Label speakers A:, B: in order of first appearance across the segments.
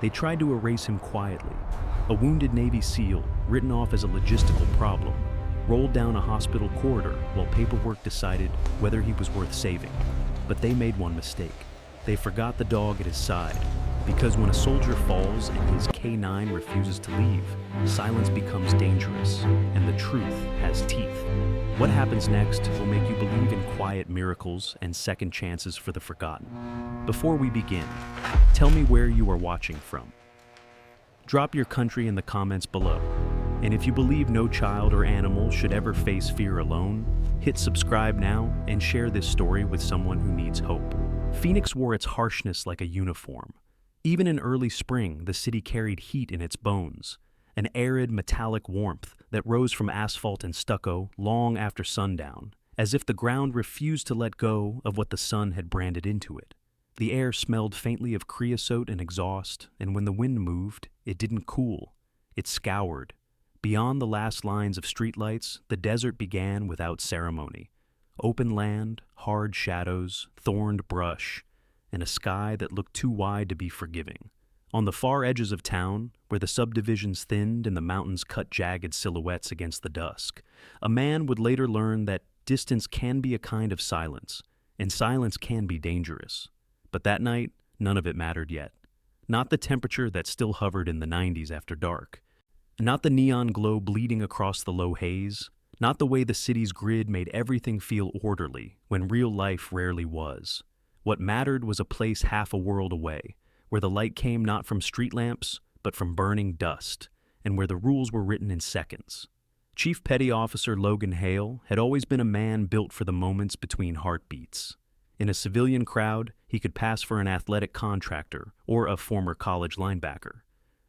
A: They tried to erase him quietly. A wounded Navy SEAL, written off as a logistical problem, rolled down a hospital corridor while paperwork decided whether he was worth saving. But they made one mistake. They forgot the dog at his side. Because when a soldier falls and his K9 refuses to leave, silence becomes dangerous, and the truth has teeth. What happens next will make you believe in quiet miracles and second chances for the forgotten. Before we begin, tell me where you are watching from. Drop your country in the comments below. And if you believe no child or animal should ever face fear alone, hit subscribe now and share this story with someone who needs hope. Phoenix wore its harshness like a uniform. Even in early spring, the city carried heat in its bones, an arid, metallic warmth that rose from asphalt and stucco long after sundown, as if the ground refused to let go of what the sun had branded into it. The air smelled faintly of creosote and exhaust, and when the wind moved, it didn't cool. It scoured. Beyond the last lines of streetlights, the desert began without ceremony. Open land, hard shadows, thorned brush, and a sky that looked too wide to be forgiving. On the far edges of town, where the subdivisions thinned and the mountains cut jagged silhouettes against the dusk, a man would later learn that distance can be a kind of silence, and silence can be dangerous. But that night, none of it mattered yet. Not the temperature that still hovered in the 90s after dark. Not the neon glow bleeding across the low haze. Not the way the city's grid made everything feel orderly when real life rarely was. What mattered was a place half a world away, where the light came not from street lamps, but from burning dust, and where the rules were written in seconds. Chief Petty Officer Logan Hale had always been a man built for the moments between heartbeats. In a civilian crowd, he could pass for an athletic contractor or a former college linebacker.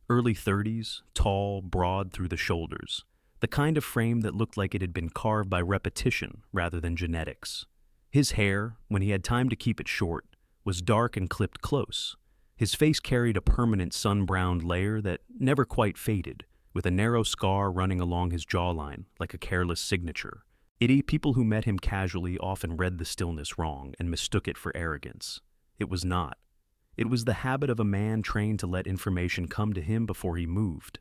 A: Early 30s, tall, broad through the shoulders, the kind of frame that looked like it had been carved by repetition rather than genetics. His hair, when he had time to keep it short, was dark and clipped close. His face carried a permanent sun-browned layer that never quite faded, with a narrow scar running along his jawline like a careless signature. People who met him casually often read the stillness wrong and mistook it for arrogance. It was not. It was the habit of a man trained to let information come to him before he moved.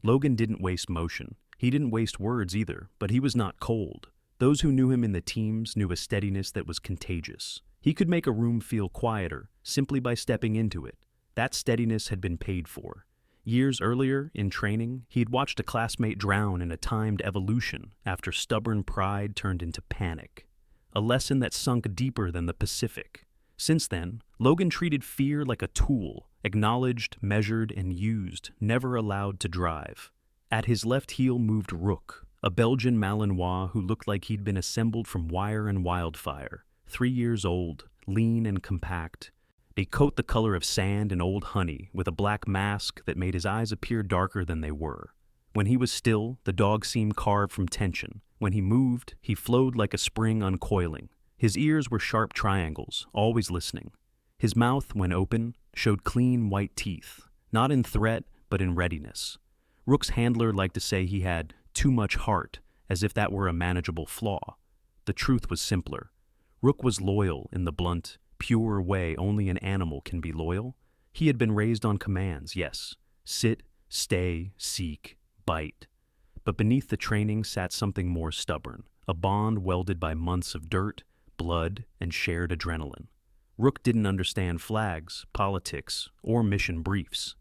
A: Logan didn't waste motion. He didn't waste words either, but he was not cold. Those who knew him in the teams knew a steadiness that was contagious. He could make a room feel quieter simply by stepping into it. That steadiness had been paid for. Years earlier, in training, he'd watched a classmate drown in a timed evolution after stubborn pride turned into panic. A lesson that sunk deeper than the Pacific. Since then, Logan treated fear like a tool, acknowledged, measured, and used, never allowed to drive. At his left heel moved Rook, a Belgian Malinois who looked like he'd been assembled from wire and wildfire, 3 years old, lean and compact, a coat the color of sand and old honey with a black mask that made his eyes appear darker than they were. When he was still, the dog seemed carved from tension. When he moved, he flowed like a spring uncoiling. His ears were sharp triangles, always listening. His mouth, when open, showed clean white teeth, not in threat, but in readiness. Rook's handler liked to say he had too much heart, as if that were a manageable flaw. The truth was simpler. Rook was loyal in the blunt, pure way only an animal can be loyal. He had been raised on commands, yes. Sit, stay, seek, bite. But beneath the training sat something more stubborn, a bond welded by months of dirt, blood, and shared adrenaline. Rook didn't understand flags, politics, or mission briefs.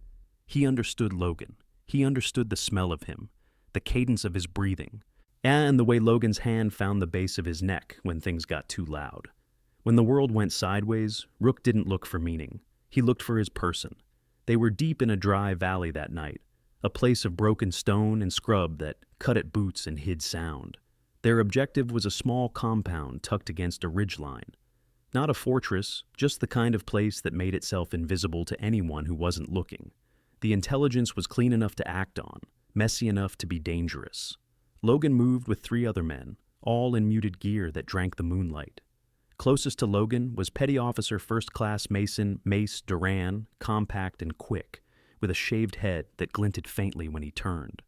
A: He understood Logan. He understood the smell of him, the cadence of his breathing, and the way Logan's hand found the base of his neck when things got too loud. When the world went sideways, Rook didn't look for meaning. He looked for his person. They were deep in a dry valley that night, a place of broken stone and scrub that cut at boots and hid sound. Their objective was a small compound tucked against a ridgeline. Not a fortress, just the kind of place that made itself invisible to anyone who wasn't looking. The intelligence was clean enough to act on, messy enough to be dangerous. Logan moved with 3 other men, all in muted gear that drank the moonlight. Closest to Logan was Petty Officer First Class Mason Mace Duran, compact and quick, with a shaved head that glinted faintly when he turned.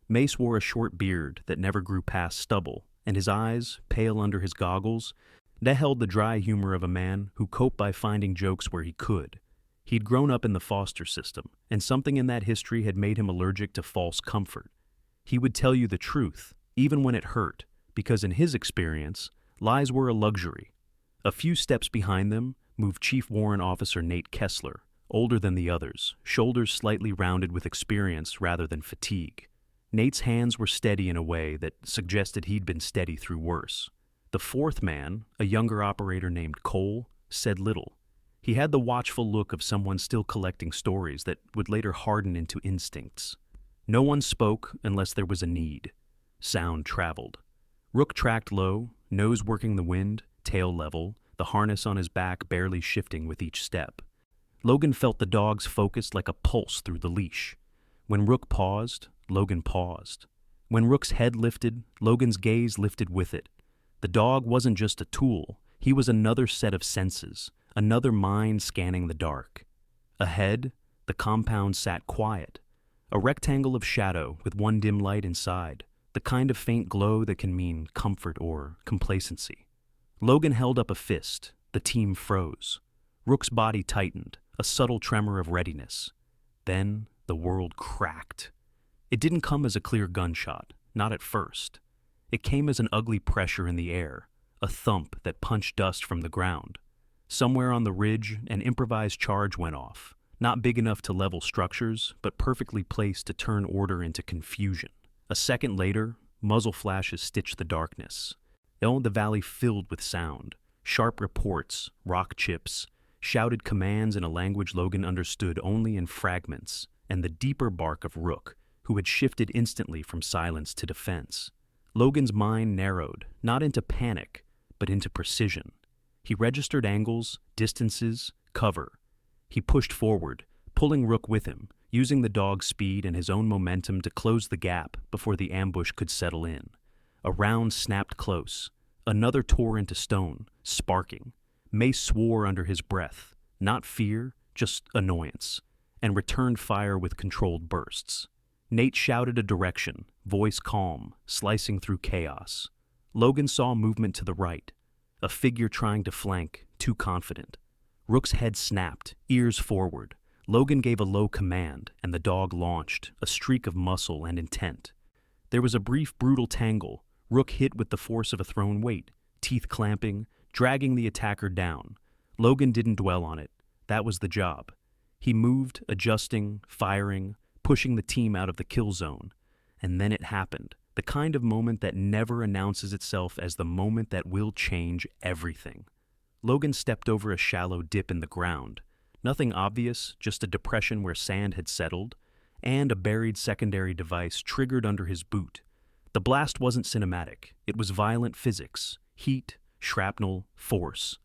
A: Mace wore a short beard that never grew past stubble, and his eyes, pale under his goggles, held the dry humor of a man who coped by finding jokes where he could. He'd grown up in the foster system, and something in that history had made him allergic to false comfort. He would tell you the truth, even when it hurt, because in his experience, lies were a luxury. A few steps behind them moved Chief Warrant Officer Nate Kessler, older than the others, shoulders slightly rounded with experience rather than fatigue. Nate's hands were steady in a way that suggested he'd been steady through worse. The fourth man, a younger operator named Cole, said little. He had the watchful look of someone still collecting stories that would later harden into instincts. No one spoke unless there was a need. Sound traveled. Rook tracked low, nose working the wind, tail level, the harness on his back barely shifting with each step. Logan felt the dog's focus like a pulse through the leash. When Rook paused, Logan paused. When Rook's head lifted, Logan's gaze lifted with it. The dog wasn't just a tool, he was another set of senses, another mind scanning the dark. Ahead, the compound sat quiet, a rectangle of shadow with one dim light inside, the kind of faint glow that can mean comfort or complacency. Logan held up a fist. The team froze. Rook's body tightened, a subtle tremor of readiness. Then the world cracked. It didn't come as a clear gunshot, not at first. It came as an ugly pressure in the air, a thump that punched dust from the ground. Somewhere on the ridge, an improvised charge went off, not big enough to level structures, but perfectly placed to turn order into confusion. A second later, muzzle flashes stitched the darkness. The valley filled with sound, sharp reports, rock chips, shouted commands in a language Logan understood only in fragments, and the deeper bark of Rook, who had shifted instantly from silence to defense. Logan's mind narrowed, not into panic, but into precision. He registered angles, distances, cover. He pushed forward, pulling Rook with him, using the dog's speed and his own momentum to close the gap before the ambush could settle in. A round snapped close. Another tore into stone, sparking. Mace swore under his breath, not fear, just annoyance, and returned fire with controlled bursts. Nate shouted a direction, voice calm, slicing through chaos. Logan saw movement to the right, a figure trying to flank, too confident. Rook's head snapped, ears forward. Logan gave a low command, and the dog launched, a streak of muscle and intent. There was a brief, brutal tangle. Rook hit with the force of a thrown weight, teeth clamping, dragging the attacker down. Logan didn't dwell on it. That was the job. He moved, adjusting, firing, pushing the team out of the kill zone. And then it happened, the kind of moment that never announces itself as the moment that will change everything. Logan stepped over a shallow dip in the ground. Nothing obvious, just a depression where sand had settled, and a buried secondary device triggered under his boot. The blast wasn't cinematic. It was violent physics, heat, shrapnel, force.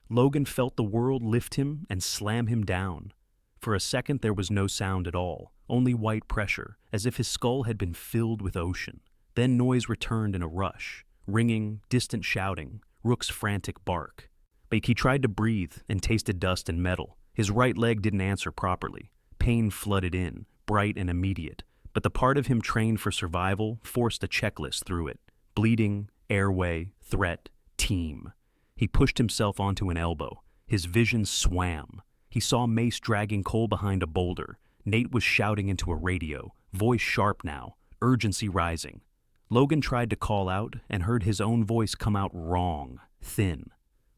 A: Logan felt the world lift him and slam him down. For a second there was no sound at all, only white pressure, as if his skull had been filled with ocean. Then noise returned in a rush, ringing, distant shouting, Rook's frantic bark. But he tried to breathe and tasted dust and metal. His right leg didn't answer properly. Pain flooded in, bright and immediate, but the part of him trained for survival forced a checklist through it. Bleeding, airway, threat, team. He pushed himself onto an elbow. His vision swam. He saw Mace dragging Cole behind a boulder. Nate was shouting into a radio, voice sharp now, urgency rising. Logan tried to call out and heard his own voice come out wrong, thin.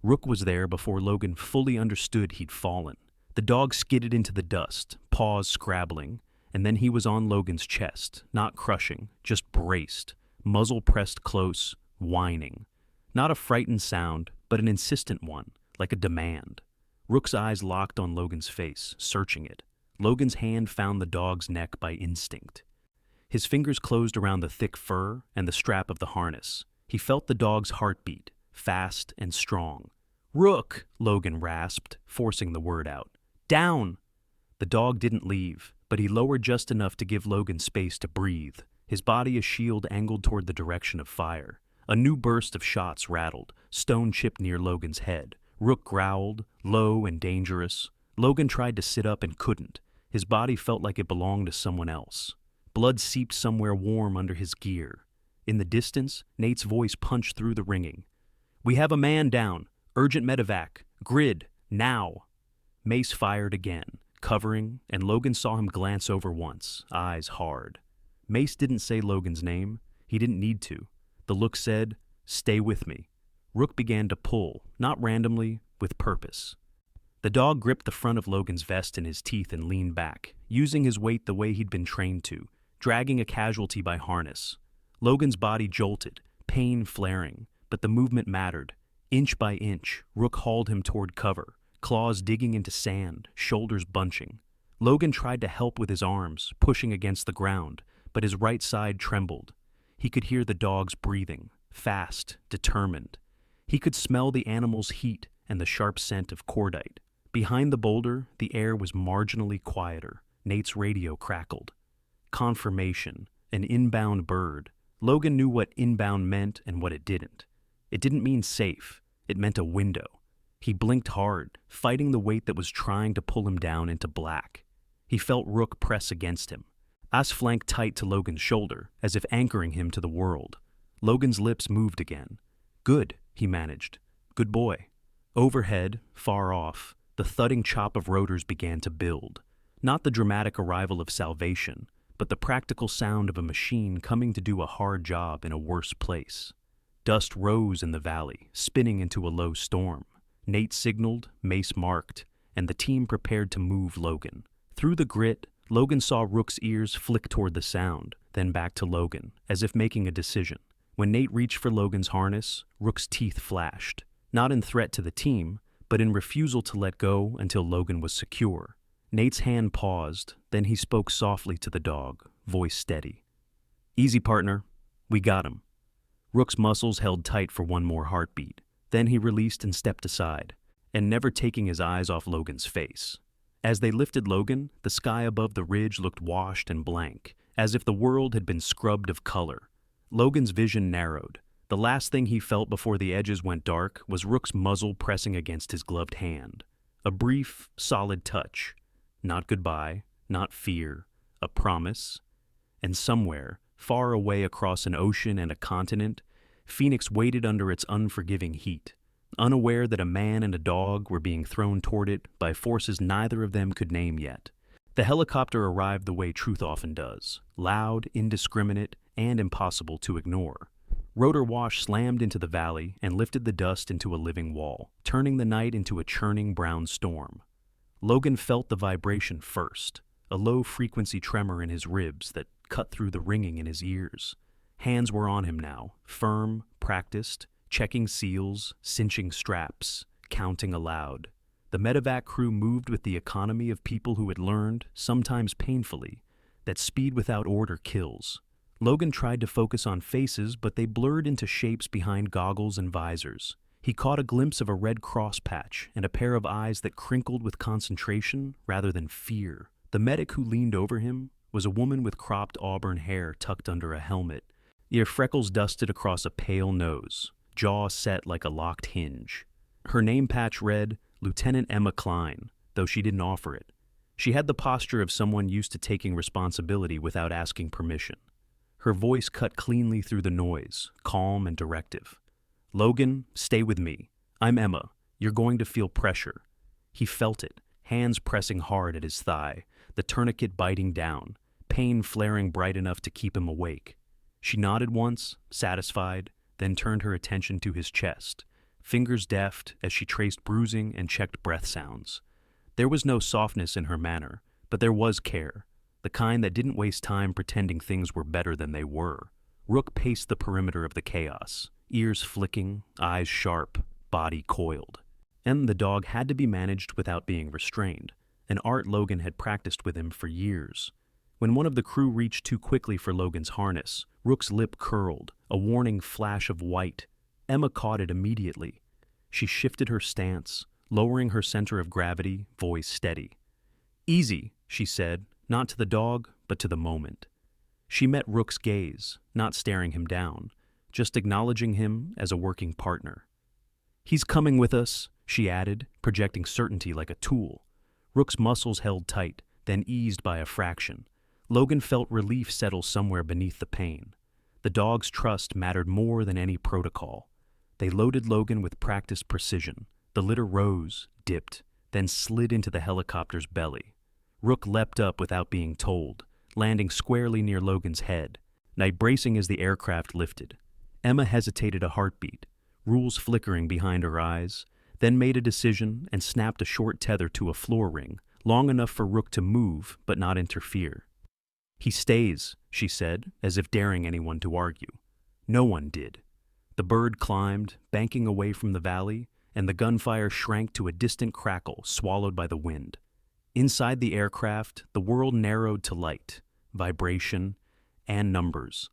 A: Rook was there before Logan fully understood he'd fallen. The dog skidded into the dust, paws scrabbling, and then he was on Logan's chest, not crushing, just braced, muzzle pressed close, whining. Not a frightened sound, but an insistent one, like a demand. Rook's eyes locked on Logan's face, searching it. Logan's hand found the dog's neck by instinct. His fingers closed around the thick fur and the strap of the harness. He felt the dog's heartbeat, fast and strong. "Rook!" Logan rasped, forcing the word out. "Down!" The dog didn't leave, but he lowered just enough to give Logan space to breathe, his body a shield angled toward the direction of fire. A new burst of shots rattled, stone chipped near Logan's head. Rook growled, low and dangerous. Logan tried to sit up and couldn't. His body felt like it belonged to someone else. Blood seeped somewhere warm under his gear. In the distance, Nate's voice punched through the ringing. "We have a man down. Urgent medevac. Grid. Now." Mace fired again, covering, and Logan saw him glance over once, eyes hard. Mace didn't say Logan's name. He didn't need to. The look said, "Stay with me." Rook began to pull, not randomly, with purpose. The dog gripped the front of Logan's vest in his teeth and leaned back, using his weight the way he'd been trained to, dragging a casualty by harness. Logan's body jolted, pain flaring, but the movement mattered. Inch by inch, Rook hauled him toward cover, claws digging into sand, shoulders bunching. Logan tried to help with his arms, pushing against the ground, but his right side trembled. He could hear the dog's breathing, fast, determined. He could smell the animal's heat and the sharp scent of cordite. Behind the boulder, the air was marginally quieter. Nate's radio crackled. Confirmation, an inbound bird. Logan knew what inbound meant and what it didn't. It didn't mean safe. It meant a window. He blinked hard, fighting the weight that was trying to pull him down into black. He felt Rook press against him. As flanked tight to Logan's shoulder, as if anchoring him to the world. Logan's lips moved again. "Good," he managed. "Good boy." Overhead, far off, the thudding chop of rotors began to build. Not the dramatic arrival of salvation, but the practical sound of a machine coming to do a hard job in a worse place. Dust rose in the valley, spinning into a low storm. Nate signaled, Mace marked, and the team prepared to move Logan. Through the grit, Logan saw Rook's ears flick toward the sound, then back to Logan, as if making a decision. When Nate reached for Logan's harness, Rook's teeth flashed, not in threat to the team, but in refusal to let go until Logan was secure. Nate's hand paused, then he spoke softly to the dog, voice steady. "Easy, partner. We got him." Rook's muscles held tight for one more heartbeat. Then he released and stepped aside, and never taking his eyes off Logan's face. As they lifted Logan, the sky above the ridge looked washed and blank, as if the world had been scrubbed of color. Logan's vision narrowed. The last thing he felt before the edges went dark was Rook's muzzle pressing against his gloved hand. A brief, solid touch. Not goodbye, not fear, a promise. And somewhere, far away across an ocean and a continent, Phoenix waited under its unforgiving heat, unaware that a man and a dog were being thrown toward it by forces neither of them could name yet. The helicopter arrived the way truth often does, loud, indiscriminate, and impossible to ignore. Rotor wash slammed into the valley and lifted the dust into a living wall, turning the night into a churning brown storm. Logan felt the vibration first, a low-frequency tremor in his ribs that cut through the ringing in his ears. Hands were on him now, firm, practiced, checking seals, cinching straps, counting aloud. The medevac crew moved with the economy of people who had learned, sometimes painfully, that speed without order kills. Logan tried to focus on faces, but they blurred into shapes behind goggles and visors. He caught a glimpse of a red cross patch and a pair of eyes that crinkled with concentration rather than fear. The medic who leaned over him was a woman with cropped auburn hair tucked under a helmet. Ear freckles dusted across a pale nose, jaw set like a locked hinge. Her name patch read, Lieutenant Emma Klein, though she didn't offer it. She had the posture of someone used to taking responsibility without asking permission. Her voice cut cleanly through the noise, calm and directive. "Logan, stay with me. I'm Emma. You're going to feel pressure." He felt it, hands pressing hard at his thigh, the tourniquet biting down, pain flaring bright enough to keep him awake. She nodded once, satisfied, then turned her attention to his chest, fingers deft as she traced bruising and checked breath sounds. There was no softness in her manner, but there was care, the kind that didn't waste time pretending things were better than they were. Rook paced the perimeter of the chaos, ears flicking, eyes sharp, body coiled. And the dog had to be managed without being restrained, an art Logan had practiced with him for years. When one of the crew reached too quickly for Logan's harness, Rook's lip curled, a warning flash of white. Emma caught it immediately. She shifted her stance, lowering her center of gravity, voice steady. "Easy," she said, not to the dog, but to the moment. She met Rook's gaze, not staring him down, just acknowledging him as a working partner. "He's coming with us," she added, projecting certainty like a tool. Rook's muscles held tight, then eased by a fraction. Logan felt relief settle somewhere beneath the pain. The dog's trust mattered more than any protocol. They loaded Logan with practiced precision. The litter rose, dipped, then slid into the helicopter's belly. Rook leapt up without being told, landing squarely near Logan's head, night bracing as the aircraft lifted. Emma hesitated a heartbeat, rules flickering behind her eyes, then made a decision and snapped a short tether to a floor ring, long enough for Rook to move but not interfere. "He stays," she said, as if daring anyone to argue. No one did. The bird climbed, banking away from the valley, and the gunfire shrank to a distant crackle swallowed by the wind. Inside the aircraft, the world narrowed to light, vibration, and numbers.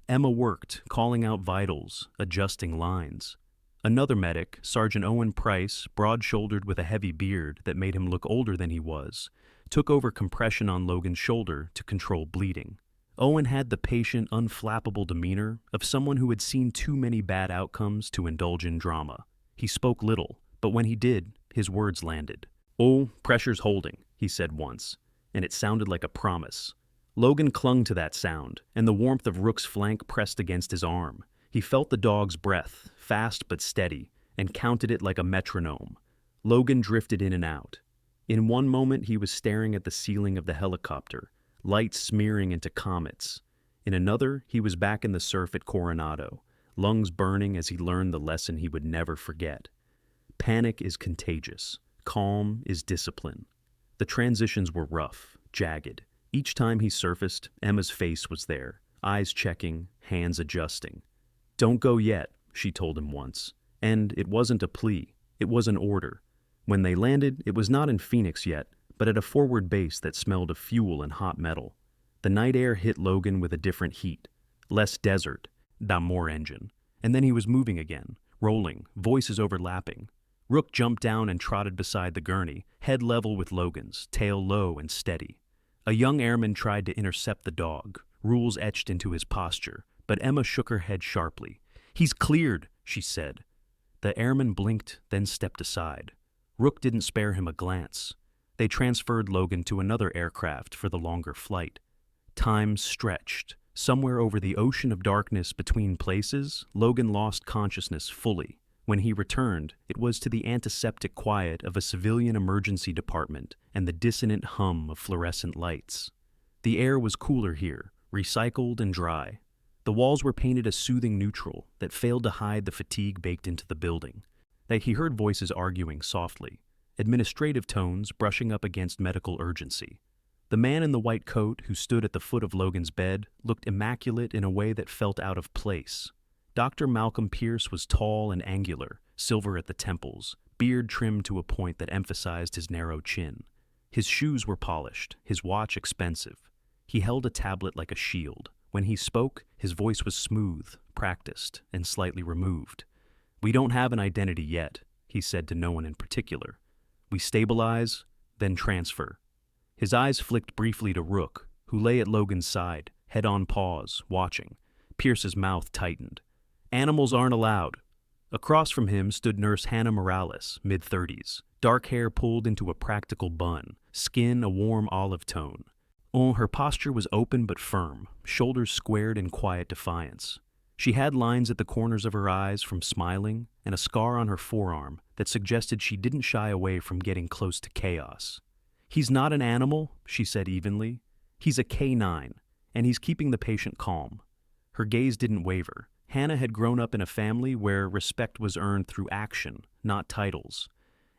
A: Emma worked, calling out vitals, adjusting lines. Another medic, Sergeant Owen Price, broad-shouldered with a heavy beard that made him look older than he was, took over compression on Logan's shoulder to control bleeding. Owen had the patient, unflappable demeanor of someone who had seen too many bad outcomes to indulge in drama. He spoke little, but when he did, his words landed. "Oh, pressure's holding," he said once, and it sounded like a promise. Logan clung to that sound, and the warmth of Rook's flank pressed against his arm. He felt the dog's breath, fast but steady, and counted it like a metronome. Logan drifted in and out. In one moment he was staring at the ceiling of the helicopter, light smearing into comets. In another, he was back in the surf at Coronado, lungs burning as he learned the lesson he would never forget. Panic is contagious. Calm is discipline. The transitions were rough, jagged. Each time he surfaced, Emma's face was there, eyes checking, hands adjusting. "Don't go yet," she told him once. And it wasn't a plea, it was an order. When they landed, it was not in Phoenix yet, but at a forward base that smelled of fuel and hot metal. The night air hit Logan with a different heat. Less desert, more engine. And then he was moving again, rolling, voices overlapping. Rook jumped down and trotted beside the gurney, head level with Logan's, tail low and steady. A young airman tried to intercept the dog, rules etched into his posture, but Emma shook her head sharply. "He's cleared," she said. The airman blinked, then stepped aside. Rook didn't spare him a glance. They transferred Logan to another aircraft for the longer flight. Time stretched. Somewhere over the ocean of darkness between places, Logan lost consciousness fully. When he returned, it was to the antiseptic quiet of a civilian emergency department and the dissonant hum of fluorescent lights. The air was cooler here, recycled and dry. The walls were painted a soothing neutral that failed to hide the fatigue baked into the building. He heard voices arguing softly, administrative tones brushing up against medical urgency. The man in the white coat who stood at the foot of Logan's bed looked immaculate in a way that felt out of place. Dr. Malcolm Pierce was tall and angular, silver at the temples, beard trimmed to a point that emphasized his narrow chin. His shoes were polished, his watch expensive. He held a tablet like a shield. When he spoke, his voice was smooth, practiced, and slightly removed. "We don't have an identity yet," he said to no one in particular. "We stabilize, then transfer." His eyes flicked briefly to Rook, who lay at Logan's side, head on paws, watching. Pierce's mouth tightened. "Animals aren't allowed." Across from him stood Nurse Hannah Morales, mid-30s, dark hair pulled into a practical bun, skin a warm olive tone. Her posture was open but firm, shoulders squared in quiet defiance. She had lines at the corners of her eyes from smiling and a scar on her forearm that suggested she didn't shy away from getting close to chaos. "He's not an animal," she said evenly. "He's a K9, and he's keeping the patient calm." Her gaze didn't waver. Hannah had grown up in a family where respect was earned through action, not titles,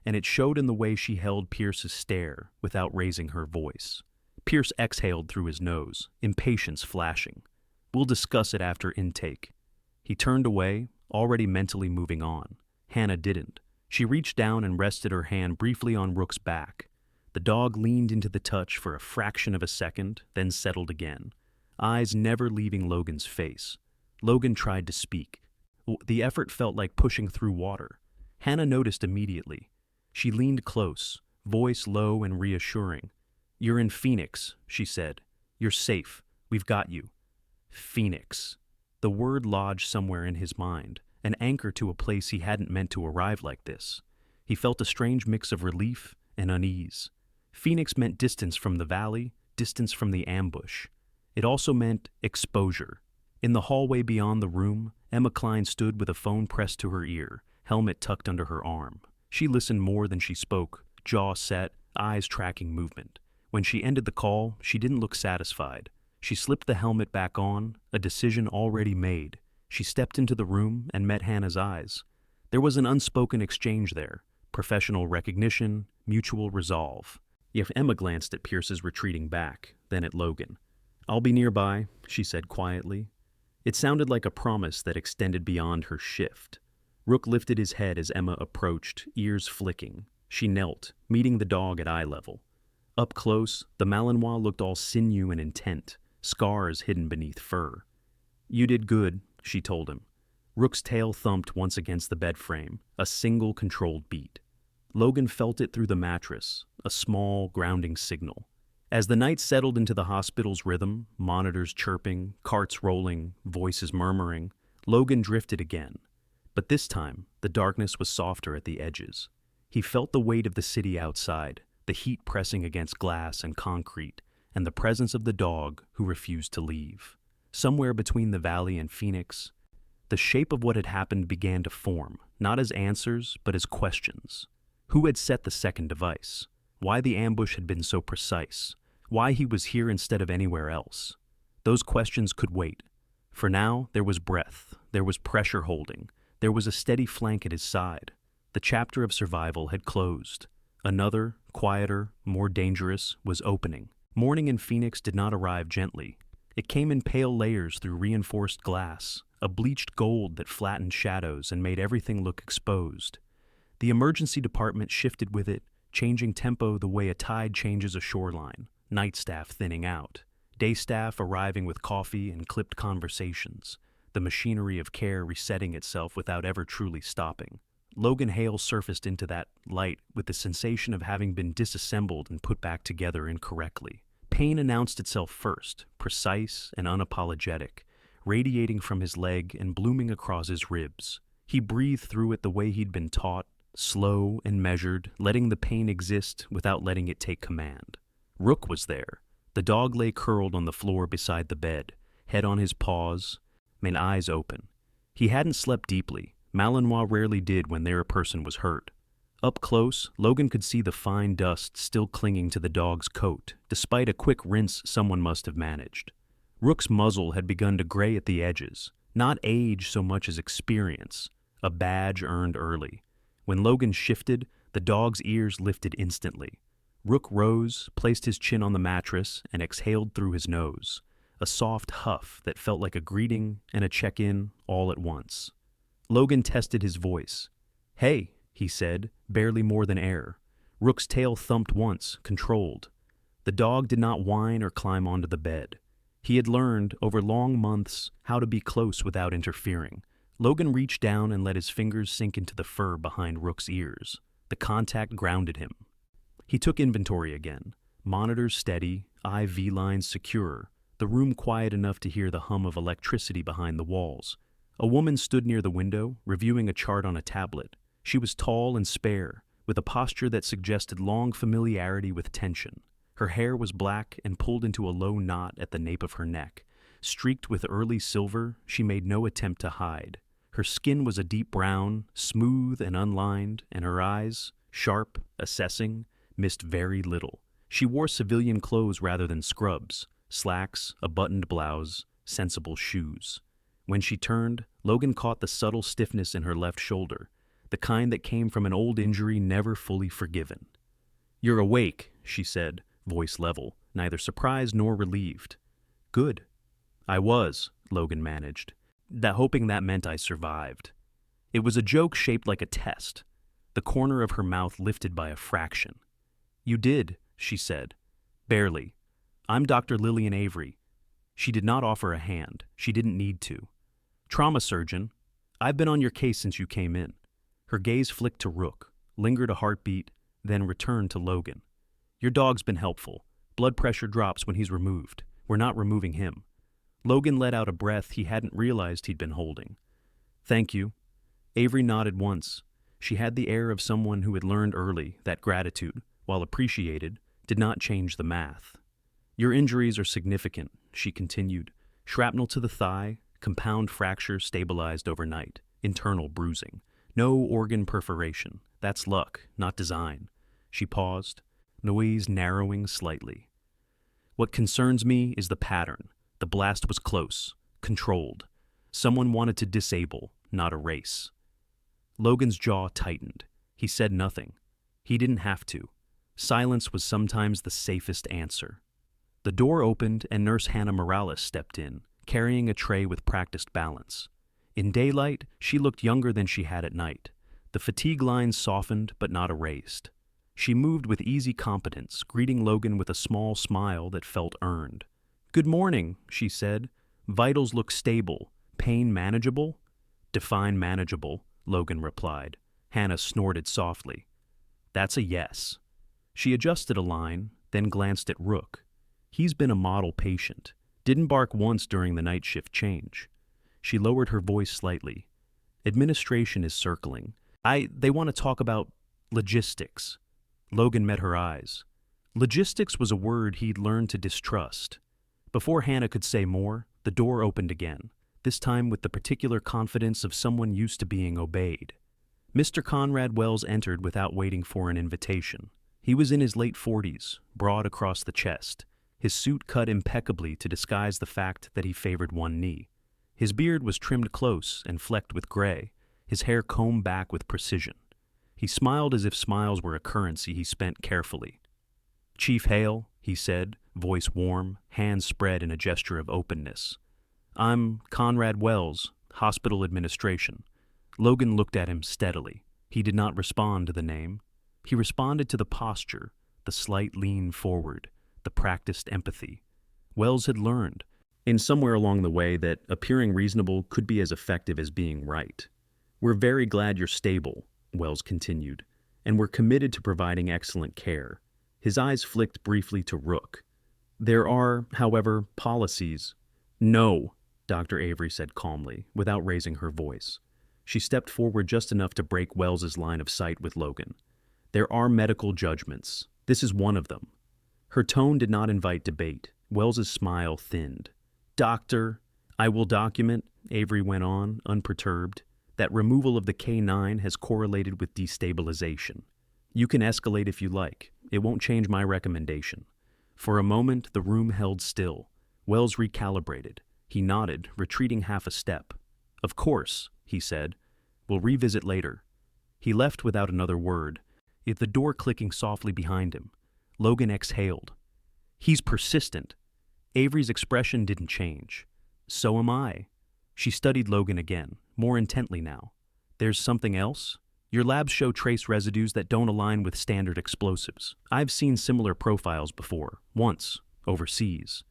A: and it showed in the way she held Pierce's stare without raising her voice. Pierce exhaled through his nose, impatience flashing. "We'll discuss it after intake." He turned away, already mentally moving on. Hannah didn't. She reached down and rested her hand briefly on Rook's back. The dog leaned into the touch for a fraction of a second, then settled again, eyes never leaving Logan's face. Logan tried to speak. The effort felt like pushing through water. Hannah noticed immediately. She leaned close, voice low and reassuring. "You're in Phoenix," she said. "You're safe. We've got you." Phoenix. The word lodged somewhere in his mind, an anchor to a place he hadn't meant to arrive like this. He felt a strange mix of relief and unease. Phoenix meant distance from the valley, distance from the ambush. It also meant exposure. In the hallway beyond the room, Emma Klein stood with a phone pressed to her ear, helmet tucked under her arm. She listened more than she spoke, jaw set, eyes tracking movement. When she ended the call, she didn't look satisfied. She slipped the helmet back on, a decision already made. She stepped into the room and met Hannah's eyes. There was an unspoken exchange there, professional recognition, mutual resolve. If Emma glanced at Pierce's retreating back, then at Logan. "I'll be nearby," she said quietly. It sounded like a promise that extended beyond her shift. Rook lifted his head as Emma approached, ears flicking. She knelt, meeting the dog at eye level. Up close, the Malinois looked all sinew and intent, scars hidden beneath fur. "You did good," she told him. Rook's tail thumped once against the bed frame, a single controlled beat. Logan felt it through the mattress, a small, grounding signal. As the night settled into the hospital's rhythm, monitors chirping, carts rolling, voices murmuring, Logan drifted again. But this time, the darkness was softer at the edges. He felt the weight of the city outside, the heat pressing against glass and concrete, and the presence of the dog who refused to leave. Somewhere between the valley and Phoenix, the shape of what had happened began to form, not as answers, but as questions. Who had set the second device? Why the ambush had been so precise? Why he was here instead of anywhere else? Those questions could wait. For now, there was breath, there was pressure holding, there was a steady flank at his side. The chapter of survival had closed. Another, quieter, more dangerous, was opening. Morning in Phoenix did not arrive gently. It came in pale layers through reinforced glass, a bleached gold that flattened shadows and made everything look exposed. The emergency department shifted with it, changing tempo the way a tide changes a shoreline, night staff thinning out, day staff arriving with coffee and clipped conversations, the machinery of care resetting itself without ever truly stopping. Logan Hale surfaced into that light with the sensation of having been disassembled and put back together incorrectly. Pain announced itself first, precise and unapologetic, radiating from his leg and blooming across his ribs. He breathed through it the way he'd been taught, slow and measured, letting the pain exist without letting it take command. Rook was there. The dog lay curled on the floor beside the bed, head on his paws, and eyes open. He hadn't slept deeply. Malinois rarely did when their person was hurt. Up close, Logan could see the fine dust still clinging to the dog's coat, despite a quick rinse someone must have managed. Rook's muzzle had begun to gray at the edges, not age so much as experience, a badge earned early. When Logan shifted, the dog's ears lifted instantly. Rook rose, placed his chin on the mattress, and exhaled through his nose, a soft huff that felt like a greeting and a check-in all at once. Logan tested his voice. "Hey," he said, barely more than air. Rook's tail thumped once, controlled. The dog did not whine or climb onto the bed. He had learned, over long months, how to be close without interfering. Logan reached down and let his fingers sink into the fur behind Rook's ears. The contact grounded him. He took inventory again. Monitors steady, IV lines secure, the room quiet enough to hear the hum of electricity behind the walls. A woman stood near the window, reviewing a chart on a tablet. She was tall and spare, with a posture that suggested long familiarity with tension. Her hair was black and pulled into a low knot at the nape of her neck. Streaked with early silver, she made no attempt to hide. Her skin was a deep brown, smooth and unlined, and her eyes, sharp, assessing, missed very little. She wore civilian clothes rather than scrubs, slacks, a buttoned blouse, sensible shoes. When she turned, Logan caught the subtle stiffness in her left shoulder, the kind that came from an old injury never fully forgiven. "You're awake," she said, voice level, neither surprised nor relieved. "Good." "I was," Logan managed, hoping that meant I survived. It was a joke shaped like a test, the corner of her mouth lifted by a fraction. "You did," she said. "Barely. I'm Dr. Lillian Avery." She did not offer a hand. She didn't need to. "Trauma surgeon. I've been on your case since you came in." Her gaze flicked to Rook, lingered a heartbeat, then returned to Logan. "Your dog's been helpful. Blood pressure drops when he's removed. We're not removing him." Logan let out a breath he hadn't realized he'd been holding. "Thank you." Avery nodded once. She had the air of someone who had learned early that gratitude, while appreciated, did not change the math. "Your injuries are significant," she continued. "Shrapnel to the thigh, compound fracture stabilized overnight, internal bruising. No organ perforation. That's luck, not design. She paused, noise narrowing slightly. What concerns me is the pattern. The blast was close, controlled. Someone wanted to disable, not erase. Logan's jaw tightened. He said nothing. He didn't have to. Silence was sometimes the safest answer. The door opened and Nurse Hannah Morales stepped in, carrying a tray with practiced balance. In daylight, she looked younger than she had at night. The fatigue lines softened but not erased. She moved with easy competence, greeting Logan with a small smile that felt earned. "Good morning," she said. "Vitals look stable. Pain manageable?" "Define manageable," Logan replied. Hannah snorted softly. "That's a yes." She adjusted a line, then glanced at Rook. He's been a model patient. Didn't bark once during the night shift change. She lowered her voice slightly. "Administration is circling. They want to talk about logistics." Logan met her eyes. Logistics was a word he'd learned to distrust. Before Hannah could say more, the door opened again, this time with the particular confidence of someone used to being obeyed. Mr. Conrad Wells entered without waiting for an invitation. He was in his late 40s, broad across the chest, his suit cut impeccably to disguise the fact that he favored one knee. His beard was trimmed close and flecked with gray, his hair combed back with precision. He smiled as if smiles were a currency he spent carefully. "Chief Hale," he said, voice warm, hands spread in a gesture of openness. "I'm Conrad Wells, Hospital Administration." Logan looked at him steadily. He did not respond to the name. He responded to the posture, the slight lean forward, the practiced empathy. Wells had learned, in somewhere along the way, that appearing reasonable could be as effective as being right. "We're very glad you're stable," Wells continued, "and we're committed to providing excellent care." His eyes flicked briefly to Rook. "There are, however, policies." "No," Dr. Avery said calmly, without raising her voice. She stepped forward just enough to break Wells's line of sight with Logan. "There are medical judgments. This is one of them." Her tone did not invite debate. Wells's smile thinned. "Doctor, I will document," Avery went on, unperturbed, "that removal of the K9 has correlated with destabilization. You can escalate if you like. It won't change my recommendation." For a moment, the room held still. Wells recalibrated. He nodded, retreating half a step. "Of course," he said. "We'll revisit later." He left without another word, the door clicking softly behind him. Logan exhaled. "He's persistent." Avery's expression didn't change. "So am I." She studied Logan again, more intently now. "There's something else? Your labs show trace residues that don't align with standard explosives. I've seen similar profiles before, once, overseas.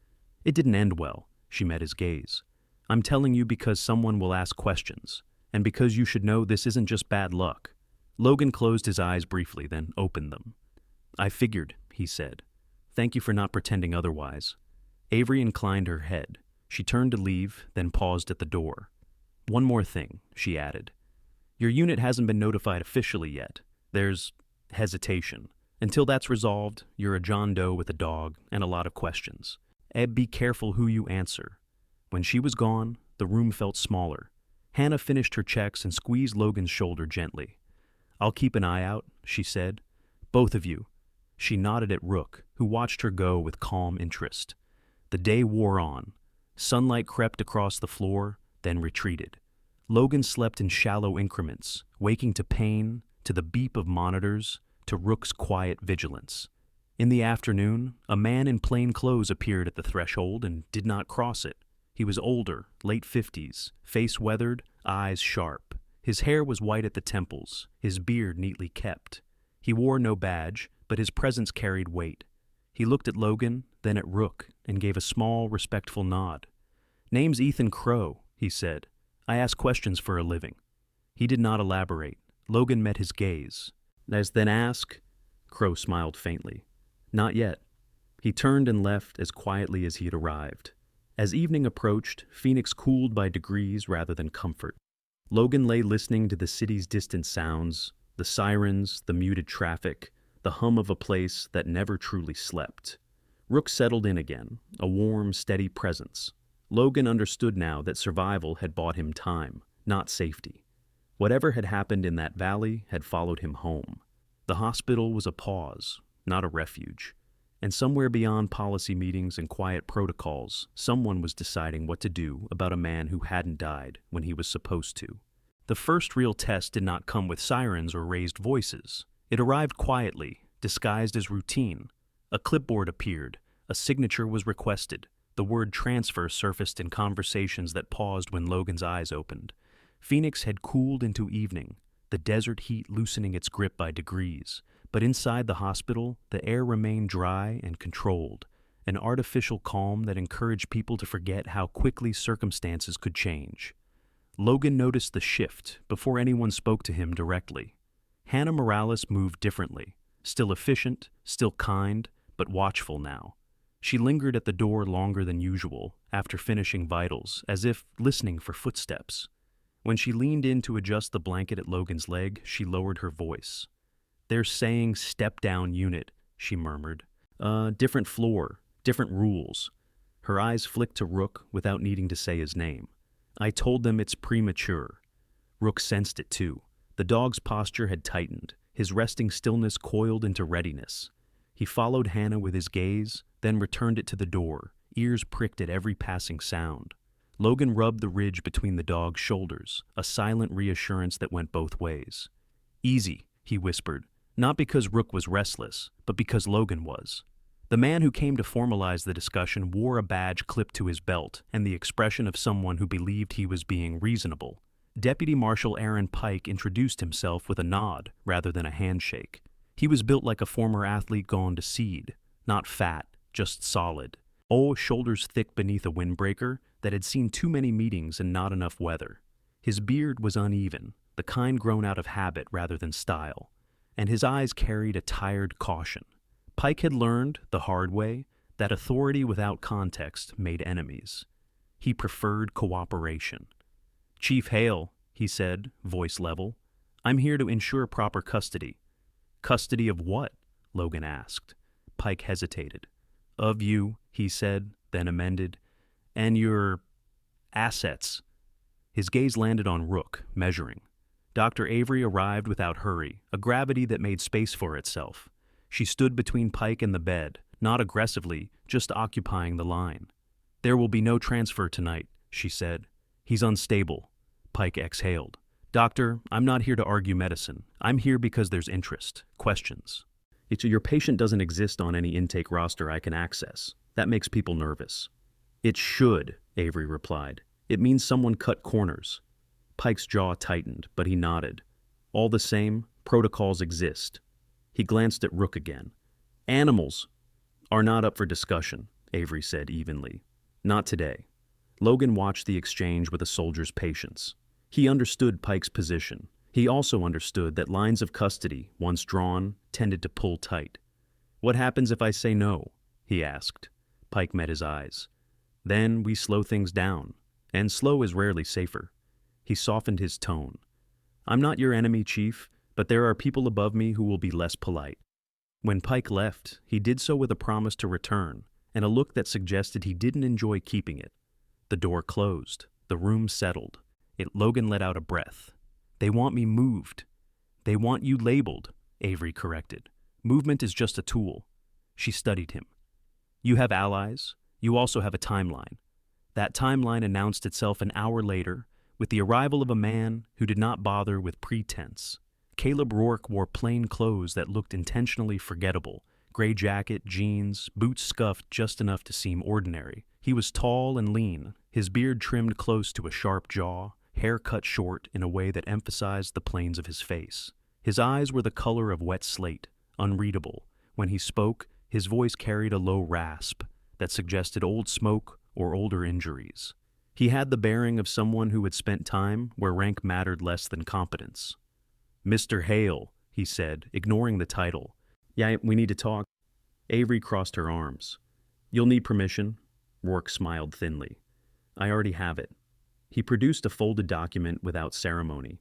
A: It didn't end well." She met his gaze. "I'm telling you because someone will ask questions, and because you should know this isn't just bad luck." Logan closed his eyes briefly, then opened them. "I figured," he said. "Thank you for not pretending otherwise." Avery inclined her head. She turned to leave, then paused at the door. "One more thing," she added. "Your unit hasn't been notified officially yet. There's hesitation. Until that's resolved, you're a John Doe with a dog and a lot of questions. Be careful who you answer." When she was gone, the room felt smaller. Hannah finished her checks and squeezed Logan's shoulder gently. "I'll keep an eye out," she said. "Both of you." She nodded at Rook, who watched her go with calm interest. The day wore on. Sunlight crept across the floor, then retreated. Logan slept in shallow increments, waking to pain, to the beep of monitors, to Rook's quiet vigilance. In the afternoon, a man in plain clothes appeared at the threshold and did not cross it. He was older, late 50s, face weathered, eyes sharp. His hair was white at the temples, his beard neatly kept. He wore no badge, but his presence carried weight. He looked at Logan, then at Rook, and gave a small, respectful nod. "Name's Ethan Crow," he said. "I ask questions for a living." He did not elaborate. Logan met his gaze. Then ask?" Crow smiled faintly. "Not yet." He turned and left as quietly as he had arrived. As evening approached, Phoenix cooled by degrees rather than comfort. Logan lay listening to the city's distant sounds, the sirens, the muted traffic, the hum of a place that never truly slept. Rook settled in again, a warm, steady presence. Logan understood now that survival had bought him time, not safety. Whatever had happened in that valley had followed him home. The hospital was a pause, not a refuge. And somewhere beyond policy meetings and quiet protocols, someone was deciding what to do about a man who hadn't died when he was supposed to. The first real test did not come with sirens or raised voices. It arrived quietly, disguised as routine. A clipboard appeared, a signature was requested. The word transfer surfaced in conversations that paused when Logan's eyes opened. Phoenix had cooled into evening, the desert heat loosening its grip by degrees. But inside the hospital, the air remained dry and controlled, an artificial calm that encouraged people to forget how quickly circumstances could change. Logan noticed the shift before anyone spoke to him directly. Hannah Morales moved differently, still efficient, still kind, but watchful now. She lingered at the door longer than usual after finishing vitals, as if listening for footsteps. When she leaned in to adjust the blanket at Logan's leg, she lowered her voice. "They're saying step-down unit," she murmured. Different floor, different rules." Her eyes flicked to Rook without needing to say his name. "I told them it's premature." Rook sensed it too. The dog's posture had tightened, his resting stillness coiled into readiness. He followed Hannah with his gaze, then returned it to the door, ears pricked at every passing sound. Logan rubbed the ridge between the dog's shoulders, a silent reassurance that went both ways. "Easy," he whispered. Not because Rook was restless, but because Logan was. The man who came to formalize the discussion wore a badge clipped to his belt and the expression of someone who believed he was being reasonable. Deputy Marshal Aaron Pike introduced himself with a nod rather than a handshake. He was built like a former athlete gone to seed, not fat, just solid. Shoulders thick beneath a windbreaker that had seen too many meetings and not enough weather. His beard was uneven, the kind grown out of habit rather than style, and his eyes carried a tired caution. Pike had learned, the hard way, that authority without context made enemies. He preferred cooperation. "Chief Hale," he said, voice level, "I'm here to ensure proper custody." "Custody of what?" Logan asked. Pike hesitated. "Of you," he said, then amended, "and your assets." His gaze landed on Rook, measuring. Dr. Avery arrived without hurry, a gravity that made space for itself. She stood between Pike and the bed, not aggressively, just occupying the line. "There will be no transfer tonight," she said. "He's unstable." Pike exhaled. "Doctor, I'm not here to argue medicine. I'm here because there's interest, questions. Your patient doesn't exist on any intake roster I can access. That makes people nervous." "It should," Avery replied. "It means someone cut corners." Pike's jaw tightened, but he nodded. "All the same, protocols exist." He glanced at Rook again. "Animals are not up for discussion," Avery said evenly. "Not today." Logan watched the exchange with a soldier's patience. He understood Pike's position. He also understood that lines of custody, once drawn, tended to pull tight. "What happens if I say no?" he asked. Pike met his eyes. "Then we slow things down, and slow is rarely safer." He softened his tone. "I'm not your enemy, Chief, but there are people above me who will be less polite." When Pike left, he did so with a promise to return, and a look that suggested he didn't enjoy keeping it. The door closed. The room settled. Logan let out a breath. "They want me moved." "They want you labeled," Avery corrected. "Movement is just a tool." She studied him. "You have allies. You also have a timeline." That timeline announced itself an hour later, with the arrival of a man who did not bother with pretense. Caleb Rourke wore plain clothes that looked intentionally forgettable. Gray jacket, jeans, boots scuffed just enough to seem ordinary. He was tall and lean, his beard trimmed close to a sharp jaw, hair cut short in a way that emphasized the planes of his face. His eyes were the color of wet slate, unreadable. When he spoke, his voice carried a low rasp that suggested old smoke or older injuries. He had the bearing of someone who had spent time where rank mattered less than competence. "Mr. Hale," he said, ignoring the title. "Yeah, we need to talk." Avery crossed her arms. "You'll need permission." Rourke smiled thinly. "I already have it." He produced a folded document without ceremony.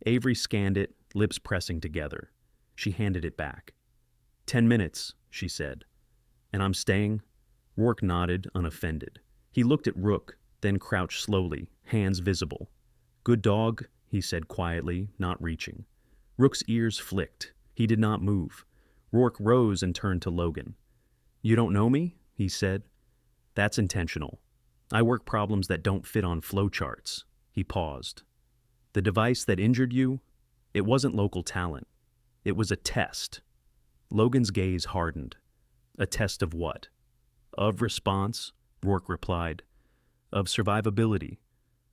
A: Avery scanned it, lips pressing together. She handed it back. 10 minutes, she said. "And I'm staying?" Rourke nodded, unoffended. He looked at Rook, then crouched slowly, hands visible. "Good dog," he said quietly, not reaching. Rook's ears flicked. He did not move. Rourke rose and turned to Logan. "You don't know me?" he said. "That's intentional. I work problems that don't fit on flowcharts." He paused. "The device that injured you? It wasn't local talent. It was a test." Logan's gaze hardened. "A test of what?" "Of response," Rourke replied. "Of survivability.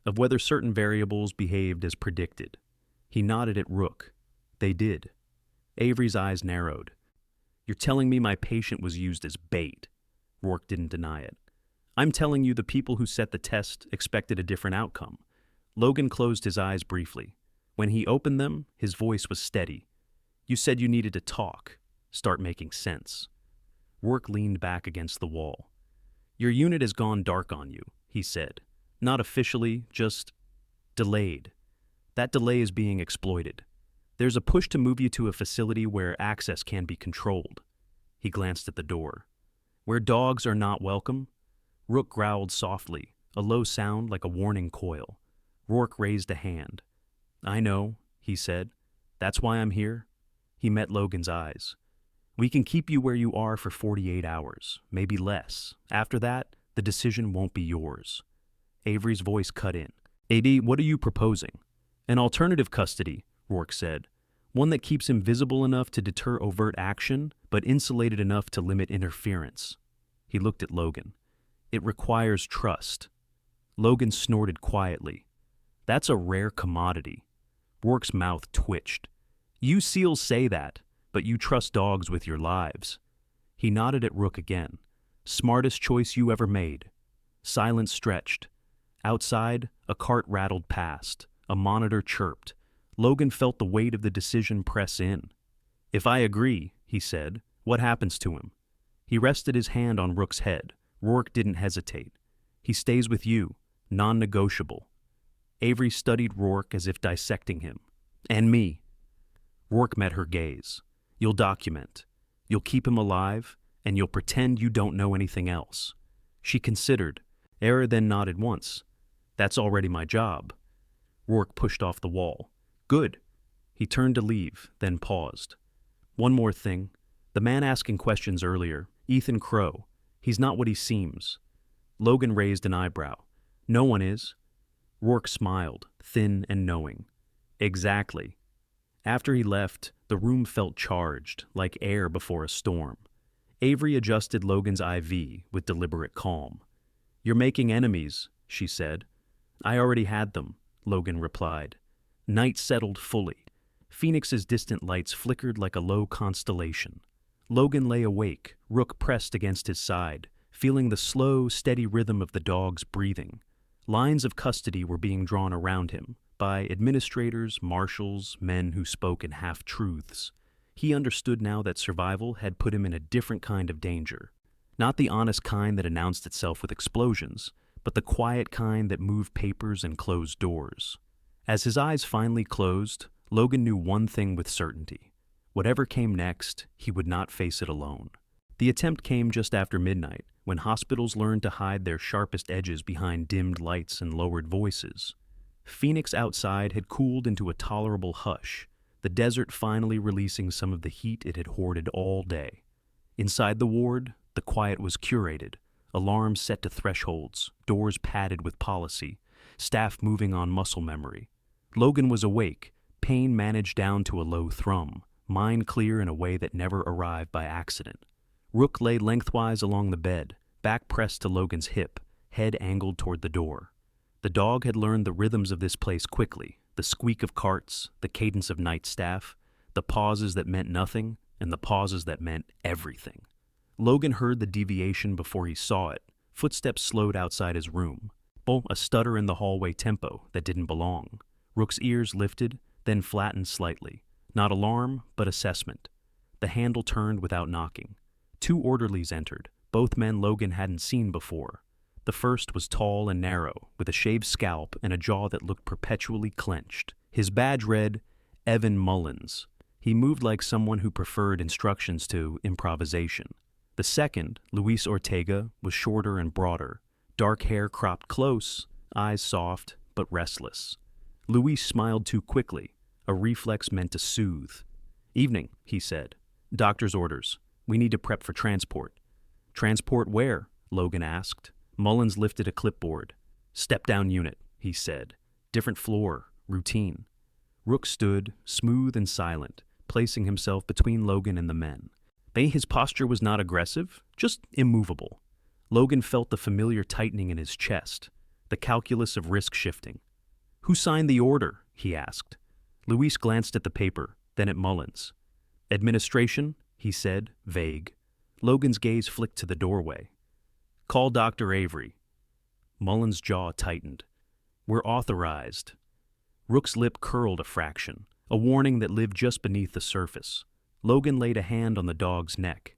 A: Of whether certain variables behaved as predicted." He nodded at Rook. "They did." Avery's eyes narrowed. "You're telling me my patient was used as bait?" Rourke didn't deny it. "I'm telling you the people who set the test expected a different outcome." Logan closed his eyes briefly. When he opened them, his voice was steady. "You said you needed to talk, start making sense." Rourke leaned back against the wall. "Your unit has gone dark on you," he said. "Not officially, just delayed. That delay is being exploited. There's a push to move you to a facility where access can be controlled." He glanced at the door. "Where dogs are not welcome?" Rook growled softly, a low sound like a warning coil. Rourke raised a hand. "I know," he said. "That's why I'm here." He met Logan's eyes. "We can keep you where you are for 48 hours, maybe less. After that, the decision won't be yours." Avery's voice cut in. "AD, what are you proposing?" "An alternative custody," Rourke said. "One that keeps him visible enough to deter overt action, but insulated enough to limit interference." He looked at Logan. "It requires trust." Logan snorted quietly. "That's a rare commodity." Rourke's mouth twitched. "You SEALs say that, but you trust dogs with your lives." He nodded at Rook again. "Smartest choice you ever made." Silence stretched. Outside, a cart rattled past. A monitor chirped. Logan felt the weight of the decision press in. "If I agree," he said, "what happens to him?" He rested his hand on Rook's head. Rourke didn't hesitate. "He stays with you, non-negotiable." Avery studied Rourke as if dissecting him. "And me." Rourke met her gaze. "You'll document. You'll keep him alive, and you'll pretend you don't know anything else." She considered. Era then nodded once. "That's already my job." Rourke pushed off the wall. "Good." He turned to leave, then paused. "One more thing. The man asking questions earlier, Ethan Crow, he's not what he seems." Logan raised an eyebrow. "No one is." Rourke smiled, thin and knowing. "Exactly." After he left, the room felt charged, like air before a storm. Avery adjusted Logan's IV with deliberate calm. "You're making enemies," she said. "I already had them," Logan replied. Night settled fully. Phoenix's distant lights flickered like a low constellation. Logan lay awake, Rook pressed against his side, feeling the slow, steady rhythm of the dog's breathing. Lines of custody were being drawn around him, by administrators, marshals, men who spoke in half-truths. He understood now that survival had put him in a different kind of danger. Not the honest kind that announced itself with explosions, but the quiet kind that moved papers and closed doors. As his eyes finally closed, Logan knew one thing with certainty. Whatever came next, he would not face it alone. The attempt came just after midnight, when hospitals learned to hide their sharpest edges behind dimmed lights and lowered voices. Phoenix outside had cooled into a tolerable hush, the desert finally releasing some of the heat it had hoarded all day. Inside the ward, the quiet was curated, alarms set to thresholds, doors padded with policy, staff moving on muscle memory. Logan was awake, pain managed down to a low thrum, mind clear in a way that never arrived by accident. Rook lay lengthwise along the bed, back pressed to Logan's hip, head angled toward the door. The dog had learned the rhythms of this place quickly, the squeak of carts, the cadence of night staff, the pauses that meant nothing, and the pauses that meant everything. Logan heard the deviation before he saw it. Footsteps slowed outside his room. A stutter in the hallway tempo that didn't belong. Rook's ears lifted, then flattened slightly. Not alarm, but assessment. The handle turned without knocking. 2 orderlies entered, both men Logan hadn't seen before. The first was tall and narrow, with a shaved scalp and a jaw that looked perpetually clenched. His badge read, Evan Mullins. He moved like someone who preferred instructions to improvisation. The second, Luis Ortega, was shorter and broader. Dark hair cropped close, eyes soft, but restless. Luis smiled too quickly, a reflex meant to soothe. "Evening," he said. "Doctor's orders. We need to prep for transport." "Transport where?" Logan asked. Mullins lifted a clipboard. "Step-down unit," he said. "Different floor, routine." Rook stood, smooth and silent, placing himself between Logan and the men. His posture was not aggressive, just immovable. Logan felt the familiar tightening in his chest, the calculus of risk shifting. "Who signed the order?" he asked. Luis glanced at the paper, then at Mullins. "Administration," he said, vague. Logan's gaze flicked to the doorway. "Call Dr. Avery." Mullins' jaw tightened. "We're authorized." Rook's lip curled a fraction, a warning that lived just beneath the surface. Logan laid a hand on the dog's neck.